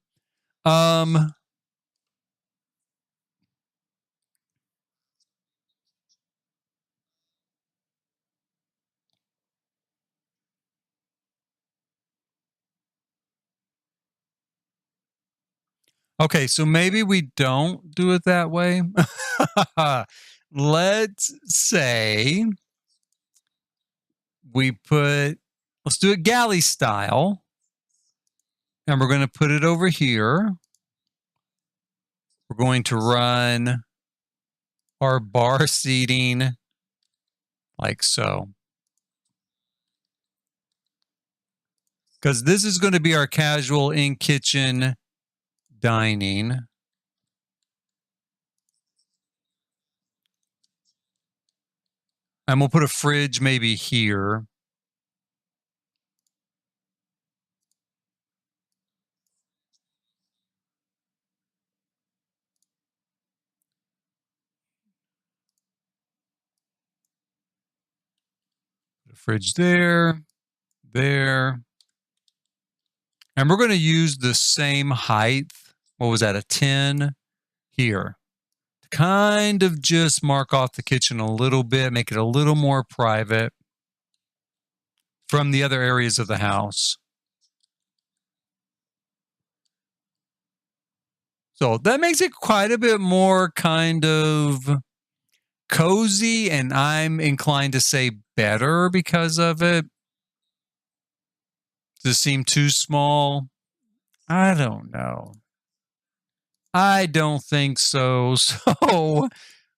Okay, so maybe we don't do it that way. Let's say let's do it galley style. And we're going to put it over here. We're going to run our bar seating like so. Because this is going to be our casual in-kitchen dining. And we'll put a fridge maybe here. Put a fridge there. And we're going to use the same height. What was that, a 10 here? To kind of just mark off the kitchen a little bit, make it a little more private from the other areas of the house. So that makes it quite a bit more kind of cozy, and I'm inclined to say better because of it. Does it seem too small? I don't know. I don't think so. So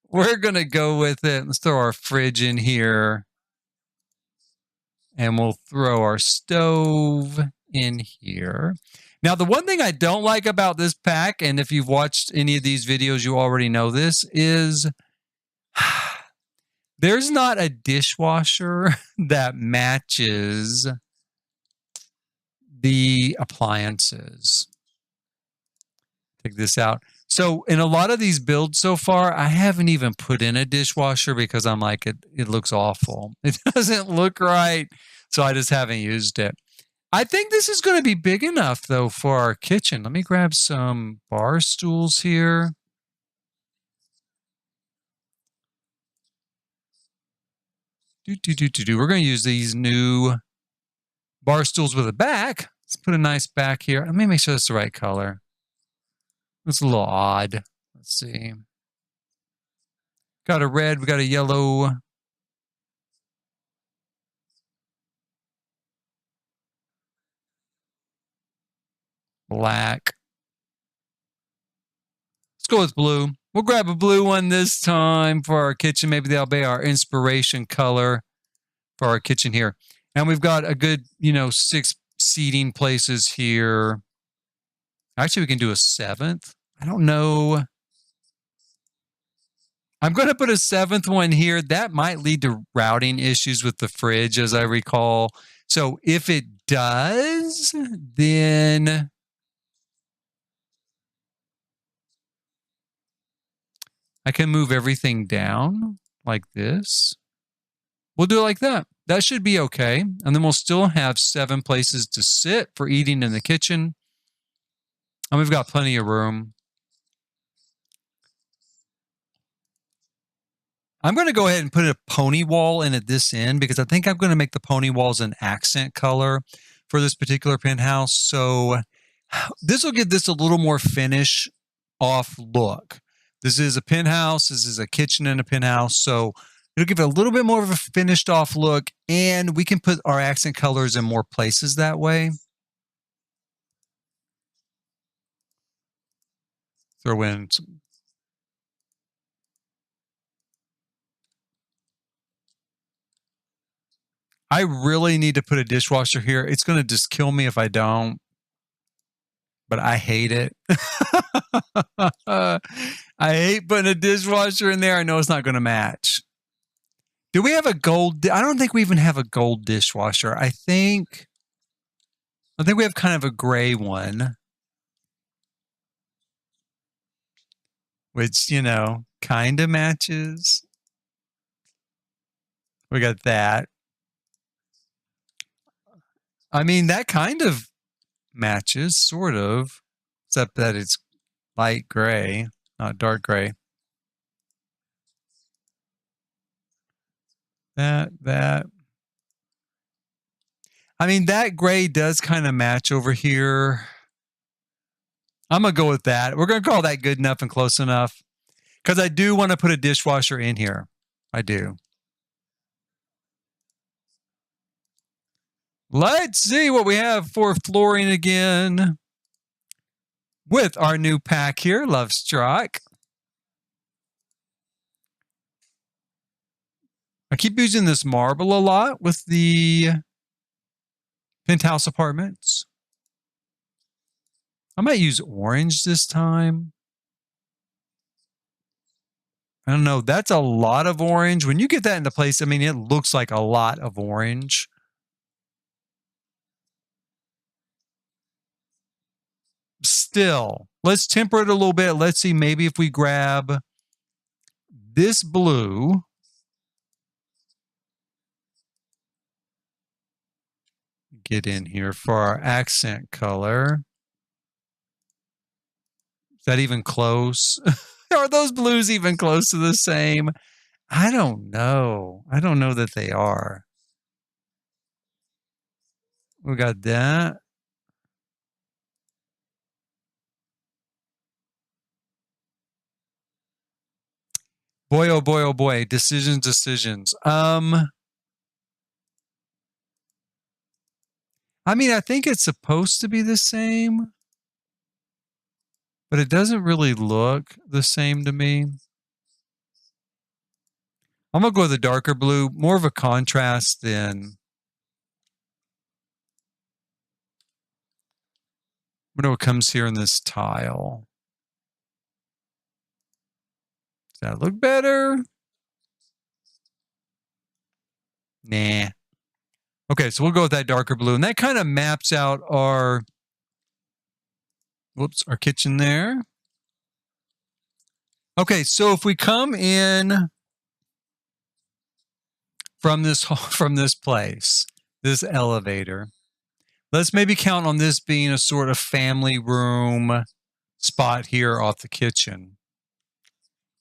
we're going to go with it. Let's throw our fridge in here. And we'll throw our stove in here. Now, the one thing I don't like about this pack, and if you've watched any of these videos, you already know this, is there's not a dishwasher that matches the appliances. Take this out. So in a lot of these builds so far, I haven't even put in a dishwasher because I'm like, it looks awful. It doesn't look right. So I just haven't used it. I think this is going to be big enough, though, for our kitchen. Let me grab some bar stools here. We're going to use these new bar stools with a back. Let's put a nice back here. Let me make sure it's the right color. It's a little odd. Let's see. Got a red. We got a yellow. Black. Let's go with blue. We'll grab a blue one this time for our kitchen. Maybe that'll be our inspiration color for our kitchen here. And we've got a good, 6 seating places here. Actually, we can do a 7th. I don't know. I'm going to put a 7th one here. That might lead to routing issues with the fridge, as I recall. So if it does, then I can move everything down like this. We'll do it like that. That should be okay. And then we'll still have 7 places to sit for eating in the kitchen. And we've got plenty of room. I'm going to go ahead and put a pony wall in at this end because I think I'm going to make the pony walls an accent color for this particular penthouse. So this will give this a little more finish off look. This is a penthouse. This is a kitchen and a penthouse. So it'll give it a little bit more of a finished off look, and we can put our accent colors in more places that way. Throw in some. I really need to put a dishwasher here. It's going to just kill me if I don't, but I hate it. I hate putting a dishwasher in there. I know it's not going to match. Do we have a gold? I don't think we even have a gold dishwasher. I think we have kind of a gray one, which, kind of matches. We got that. I mean, that kind of matches, sort of, except that it's light gray, not dark gray. That. I mean, that gray does kind of match over here. I'm going to go with that. We're going to call that good enough and close enough because I do want to put a dishwasher in here. I do. Let's see what we have for flooring again with our new pack here, Lovestruck. I keep using this marble a lot with the Penthouse apartments. I might use orange this time. I don't know. That's a lot of orange. When you get that into place, I mean, it looks like a lot of orange. Still, let's temper it a little bit. Let's see, maybe if we grab this blue. Get in here for our accent color. Is that even close? Are those blues even close to the same? I don't know. I don't know that they are. We got that. Boy, oh boy, oh boy. Decisions. I mean, I think it's supposed to be the same, but it doesn't really look the same to me. I'm going to go with the darker blue, more of a contrast than... I wonder what comes here in this tile. Does that look better? Nah. Okay, so we'll go with that darker blue. And that kind of maps out our... Whoops, our kitchen there. Okay, so if we come in from this place, this elevator, let's maybe count on this being a sort of family room spot here off the kitchen,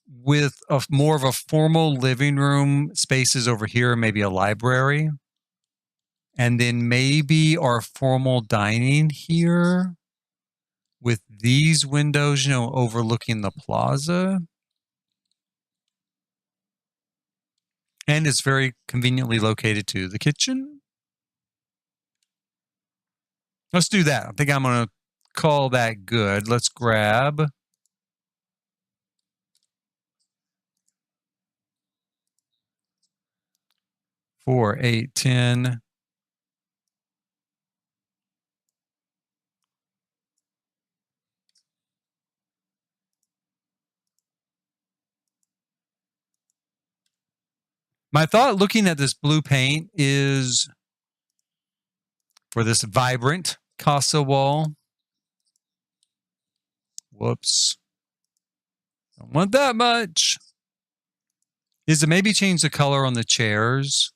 with more of a formal living room spaces over here, maybe a library, and then maybe our formal dining here with these windows, overlooking the plaza. And it's very conveniently located to the kitchen. Let's do that. I think I'm going to call that good. Let's grab 4, 8, 10. My thought looking at this blue paint is for this vibrant casa wall. Whoops. Don't want that much. Is to maybe change the color on the chairs,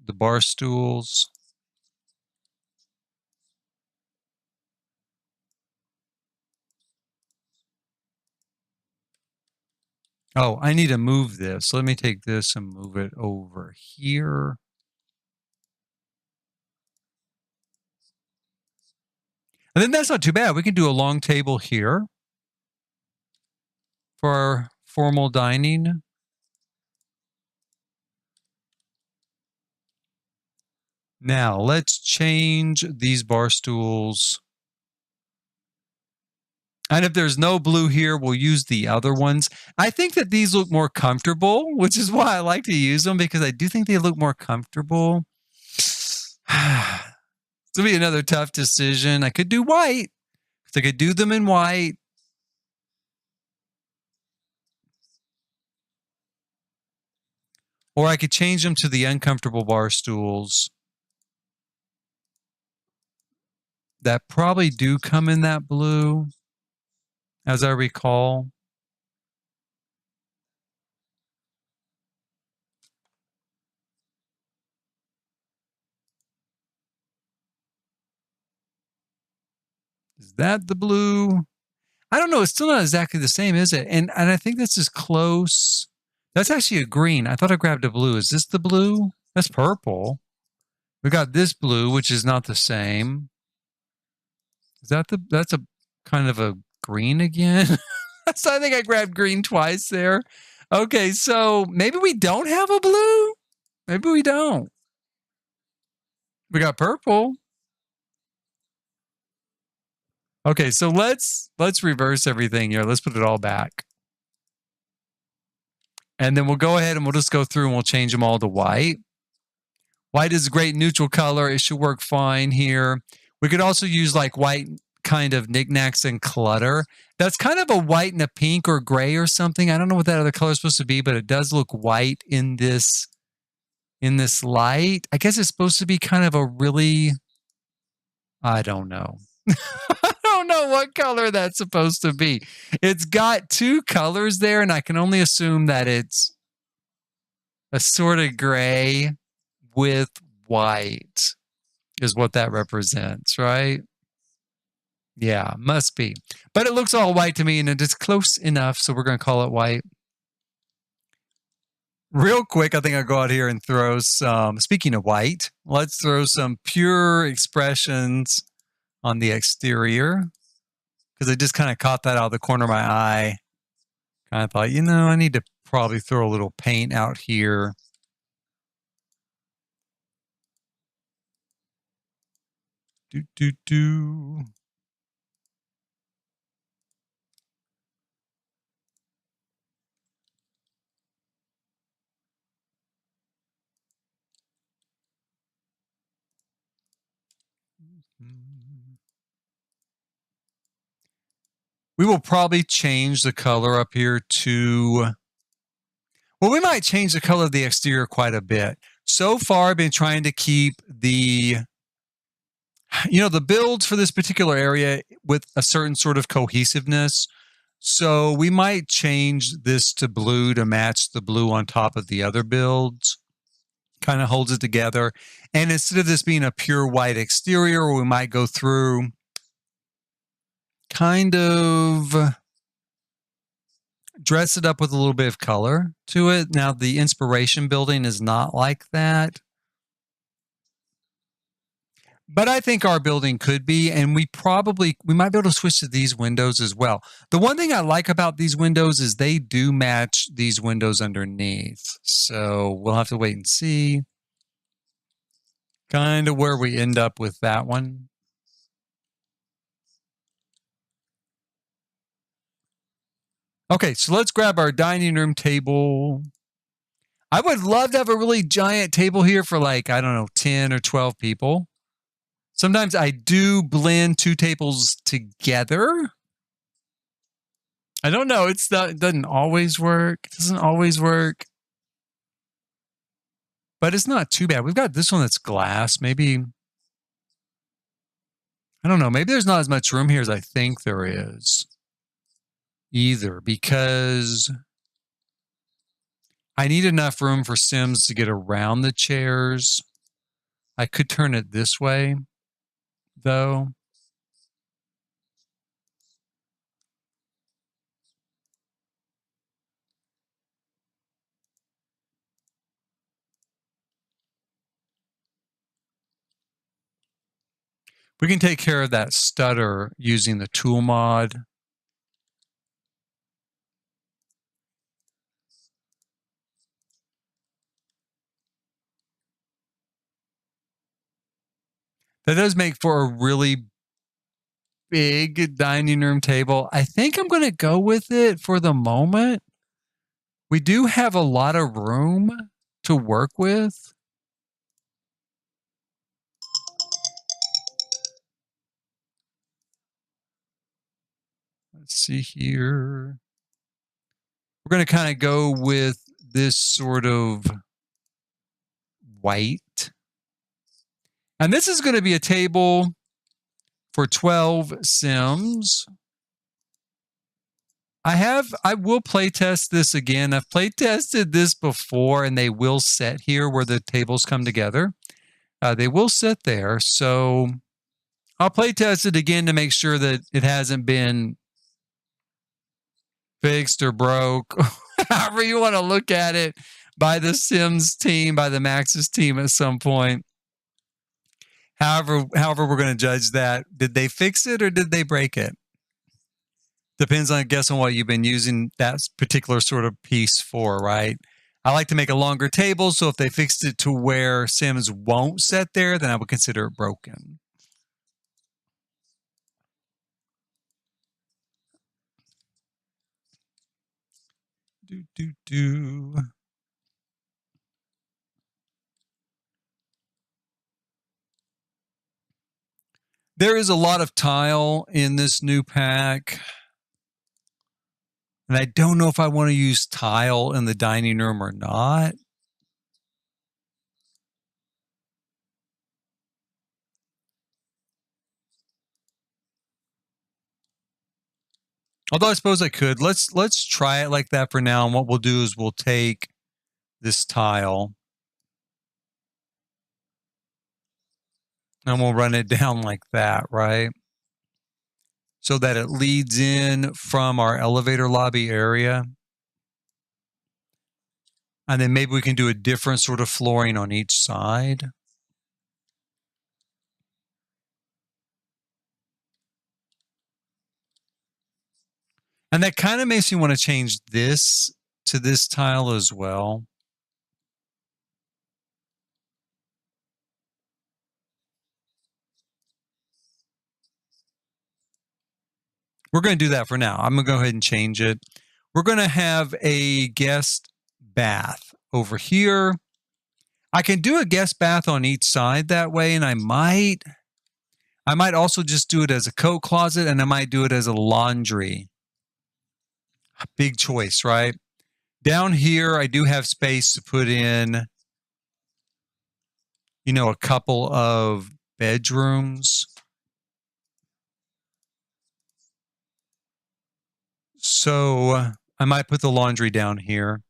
the bar stools. Oh, I need to move this. Let me take this and move it over here. And then that's not too bad. We can do a long table here for our formal dining. Now, let's change these bar stools. And if there's no blue here, we'll use the other ones. I think that these look more comfortable, which is why I like to use them, because I do think they look more comfortable. It's going to be another tough decision. I could do white. I could do them in white. Or I could change them to the uncomfortable bar stools that probably do come in that blue, as I recall. Is that the blue? I don't know. It's still not exactly the same, is it? And I think this is close. That's actually a green. I thought I grabbed a blue. Is this the blue? That's purple. We got this blue, which is not the same. Is that that's a kind of a green again? So I think I grabbed green twice there. Okay, so maybe we don't have a blue. Maybe we don't. We got purple. Okay, so let's reverse everything here. Let's put it all back. And then we'll go ahead and we'll just go through and we'll change them all to white. White is a great neutral color. It should work fine here. We could also use like white kind of knickknacks and clutter. That's kind of a white and a pink or gray or something. I don't know what that other color is supposed to be, but it does look white in this light. I guess it's supposed to be kind of a really, I don't know. I don't know what color that's supposed to be. It's got two colors there, and I can only assume that it's a sort of gray with white is what that represents, right? Yeah, must be. But it looks all white to me, and it is close enough, so we're going to call it white. Real quick, I think I'll go out here and throw some, speaking of white, let's throw some pure expressions on the exterior, because I just kind of caught that out of the corner of my eye. I thought, I need to probably throw a little paint out here. Do. We will probably change the color up here to, well, we might change the color of the exterior quite a bit. So far, I've been trying to keep the builds for this particular area with a certain sort of cohesiveness. So we might change this to blue to match the blue on top of the other builds. Kind of holds it together. And instead of this being a pure white exterior, we might go through kind of dress it up with a little bit of color to it. Now, the inspiration building is not like that. But I think our building could be, and we might be able to switch to these windows as well. The one thing I like about these windows is they do match these windows underneath. So we'll have to wait and see kind of where we end up with that one. Okay, so let's grab our dining room table. I would love to have a really giant table here for 10 or 12 people. Sometimes I do blend two tables together. I don't know. It doesn't always work. It doesn't always work. But it's not too bad. We've got this one that's glass. Maybe, I don't know. Maybe there's not as much room here as I think there is either, because I need enough room for Sims to get around the chairs. I could turn it this way, though. We can take care of that stutter using the tool mod. That does make for a really big dining room table. I think I'm going to go with it for the moment. We do have a lot of room to work with. Let's see here. We're going to kind of go with this sort of white. And this is going to be a table for 12 Sims. I will play test this again. I've play tested this before, and they will set here where the tables come together. They will sit there. So I'll play test it again to make sure that it hasn't been fixed or broke, however you want to look at it, by the Sims team, by the Max's team at some point. However we're going to judge that. Did they fix it or did they break it? Depends, I guess, on what you've been using that particular sort of piece for, right? I like to make a longer table, so if they fixed it to where Sims won't sit there, then I would consider it broken. There is a lot of tile in this new pack. And I don't know if I want to use tile in the dining room or not. Although I suppose I could. Let's try it like that for now. And what we'll do is we'll take this tile and we'll run it down like that, right? So that it leads in from our elevator lobby area. And then maybe we can do a different sort of flooring on each side. And that kind of makes me want to change this to this tile as well. We're going to do that for now. I'm going to go ahead and change it. We're going to have a guest bath over here. I can do a guest bath on each side that way, and I might also just do it as a coat closet, and I might do it as a laundry. Big choice, right? Down here, I do have space to put in, a couple of bedrooms. So I might put the laundry down here.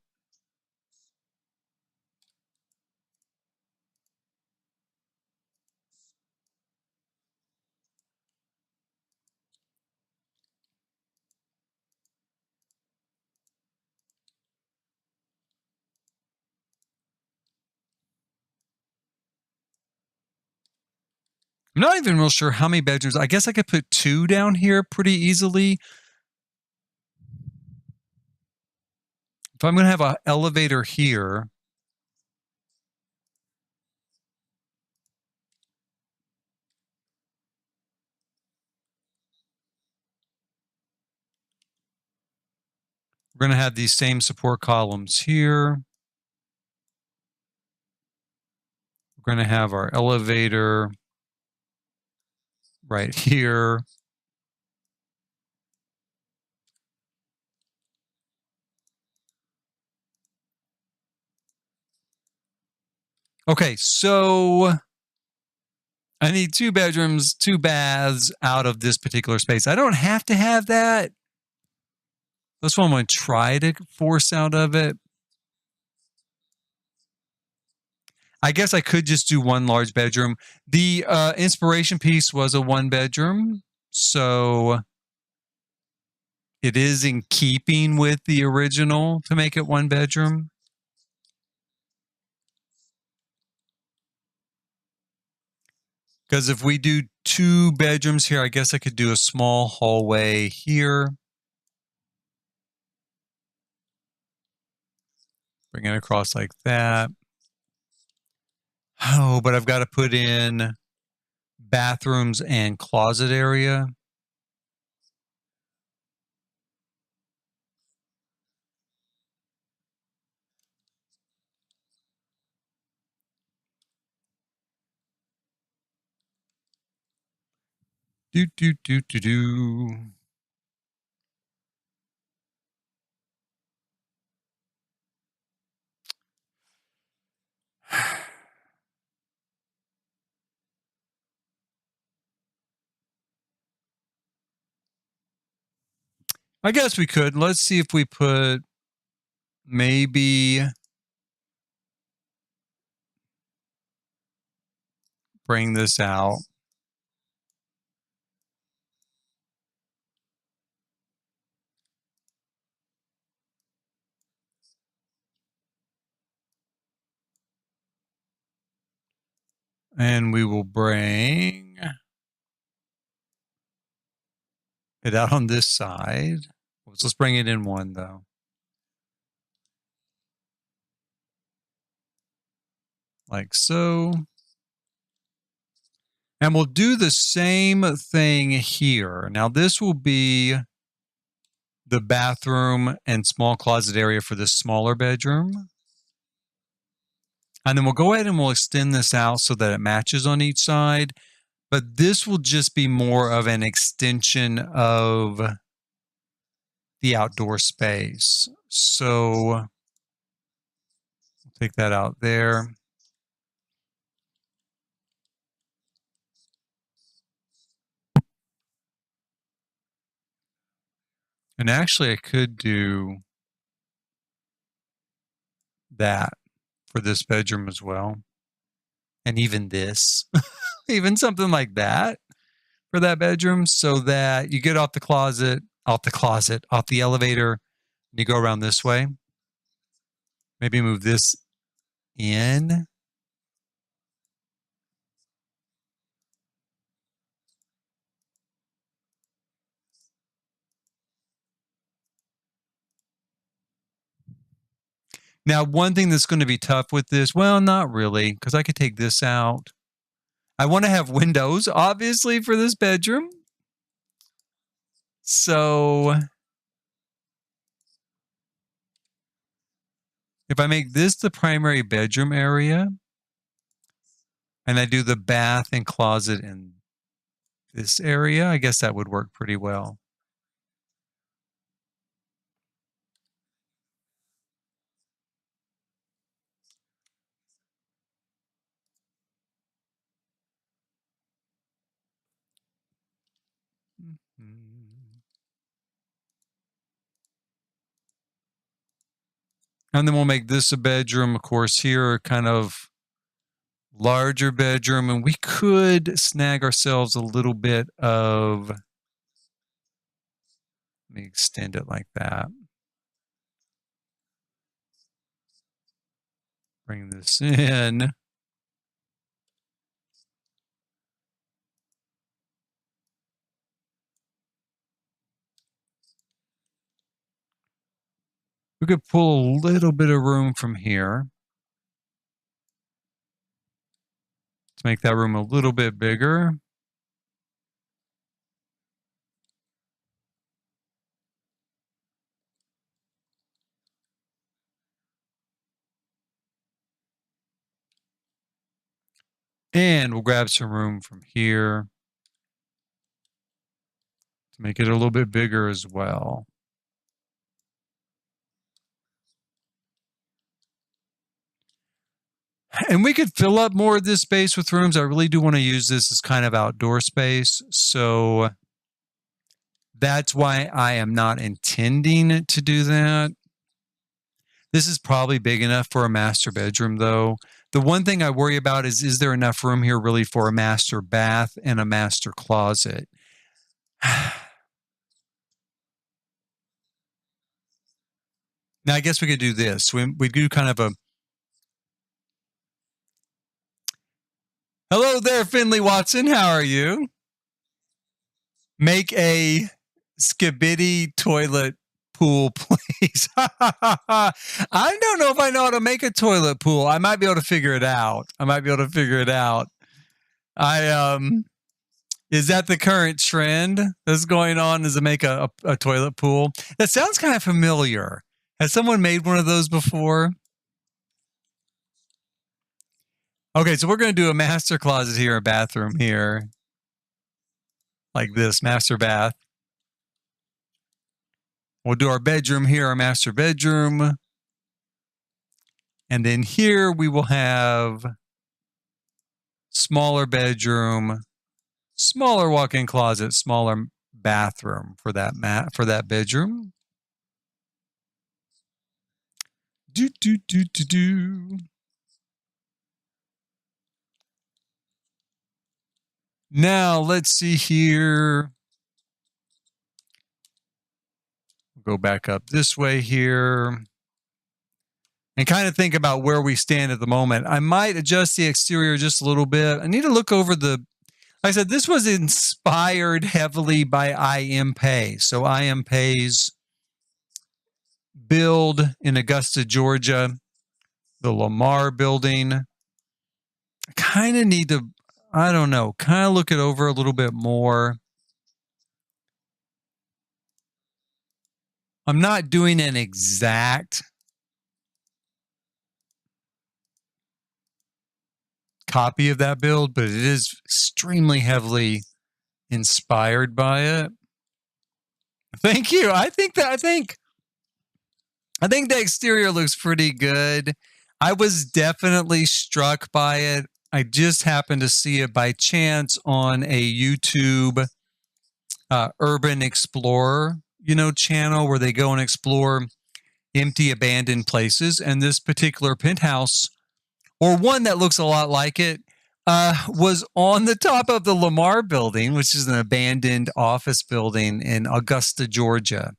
I'm not even real sure how many bedrooms. I guess I could put 2 down here pretty easily. If I'm going to have an elevator here, we're going to have these same support columns here. We're going to have our elevator right here. Okay, so I need 2 bedrooms, 2 baths out of this particular space. I don't have to have that. That's what I'm going to try to force out of it. I guess I could just do 1 large bedroom. The inspiration piece was a 1 bedroom, so it is in keeping with the original to make it 1 bedroom. Because if we do 2 bedrooms here, I guess I could do a small hallway here. Bring it across like that. Oh, but I've got to put in bathrooms and closet area. Do, do, do, do, do. I guess we could. Let's see if we put maybe bring this out. And we will bring it out on this side. Let's bring it in 1 though. Like so. And we'll do the same thing here. Now this will be the bathroom and small closet area for this smaller bedroom. And then we'll go ahead and we'll extend this out so that it matches on each side. But this will just be more of an extension of the outdoor space. So we'll take that out there. And actually I could do that for this bedroom as well. And even this, even something like that for that bedroom, so that you get off the elevator, and you go around this way. Maybe move this in. Now, one thing that's going to be tough with this, well, not really, because I could take this out. I want to have windows, obviously, for this bedroom. So if I make this the primary bedroom area, and I do the bath and closet in this area, I guess that would work pretty well. And then we'll make this a bedroom, of course, here, kind of larger bedroom. And we could snag ourselves a little bit of, let me extend it like that. Bring this in. We could pull a little bit of room from here to make that room a little bit bigger. And we'll grab some room from here to make it a little bit bigger as well. And we could fill up more of this space with rooms. I really do want to use this as kind of outdoor space. So that's why I am not intending to do that. This is probably big enough for a master bedroom, though. The one thing I worry about is there enough room here really for a master bath and a master closet? Now, I guess we could do this. We do kind of a... Hello there, Finley Watson. How are you? Make a skibidi toilet pool, please. I don't know if I know how to make a toilet pool. I might be able to figure it out. Is that the current trend that's going on, is to make a toilet pool? That sounds kind of familiar. Has someone made one of those before? Okay, so we're going to do a master closet here, a bathroom here. Like this, master bath. We'll do our bedroom here, our master bedroom. And then here we will have smaller bedroom, smaller walk-in closet, smaller bathroom for that bedroom. Now let's see here. We'll go back up this way here and kind of think about where we stand at the moment. I might adjust the exterior just a little bit. I need to look over the, like I said, this was inspired heavily by I Am Pei. So I Am Pei's build in Augusta, Georgia, the Lamar building. I kind of need to, I don't know, kind of look it over a little bit more. I'm not doing an exact copy of that build, but it is extremely heavily inspired by it. Thank you. I think the exterior looks pretty good. I was definitely struck by it. I just happened to see it by chance on a YouTube Urban Explorer, channel where they go and explore empty, abandoned places. And this particular penthouse, or one that looks a lot like it, was on the top of the Lamar building, which is an abandoned office building in Augusta, Georgia.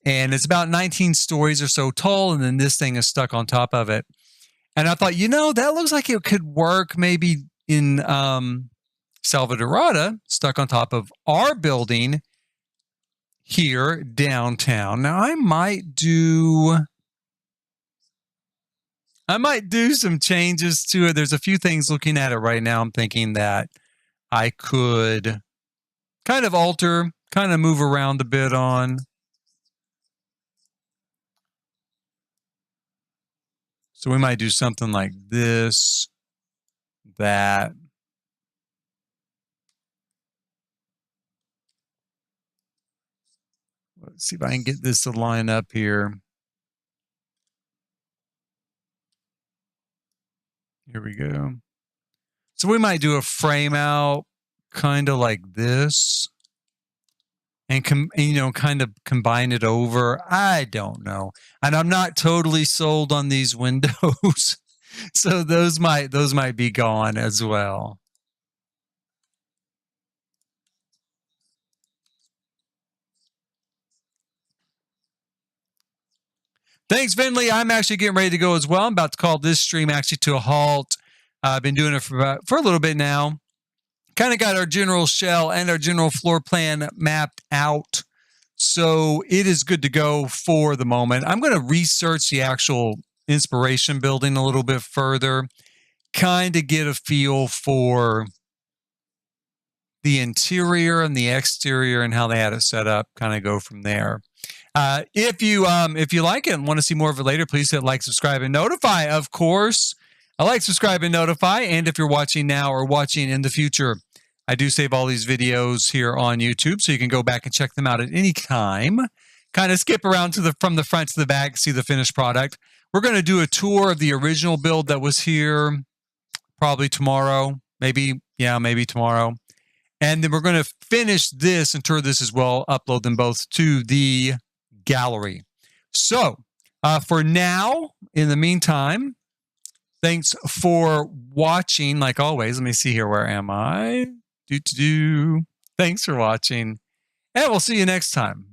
And it's about 19 stories or so tall, and then this thing is stuck on top of it. And I thought, that looks like it could work maybe in Salvadorada, stuck on top of our building here downtown. Now, I might do I might do some changes to it. There's a few things looking at it right now. I'm thinking that I could kind of alter, kind of move around a bit on. So we might do something like this, that. Let's see if I can get this to line up here. Here we go. So we might do a frame out kind of like this. And kind of combine it over. I don't know. And I'm not totally sold on these windows. So those might be gone as well. Thanks, Finley. I'm actually getting ready to go as well. I'm about to call this stream actually to a halt. I've been doing it for a little bit now. Kind of got our general shell and our general floor plan mapped out. So it is good to go for the moment. I'm going to research the actual inspiration building a little bit further, kind of get a feel for the interior and the exterior and how they had it set up, kind of go from there. If you like it and want to see more of it later, please hit like, subscribe, and notify. Of course, I like, subscribe, and notify. And if you're watching now or watching in the future, I do save all these videos here on YouTube, so you can go back and check them out at any time. Kind of skip around from the front to the back, see the finished product. We're going to do a tour of the original build that was here probably tomorrow, maybe tomorrow. And then we're going to finish this and tour this as well, upload them both to the gallery. So for now, in the meantime, thanks for watching. Like always, let me see here. Where am I? Thanks for watching, and we'll see you next time.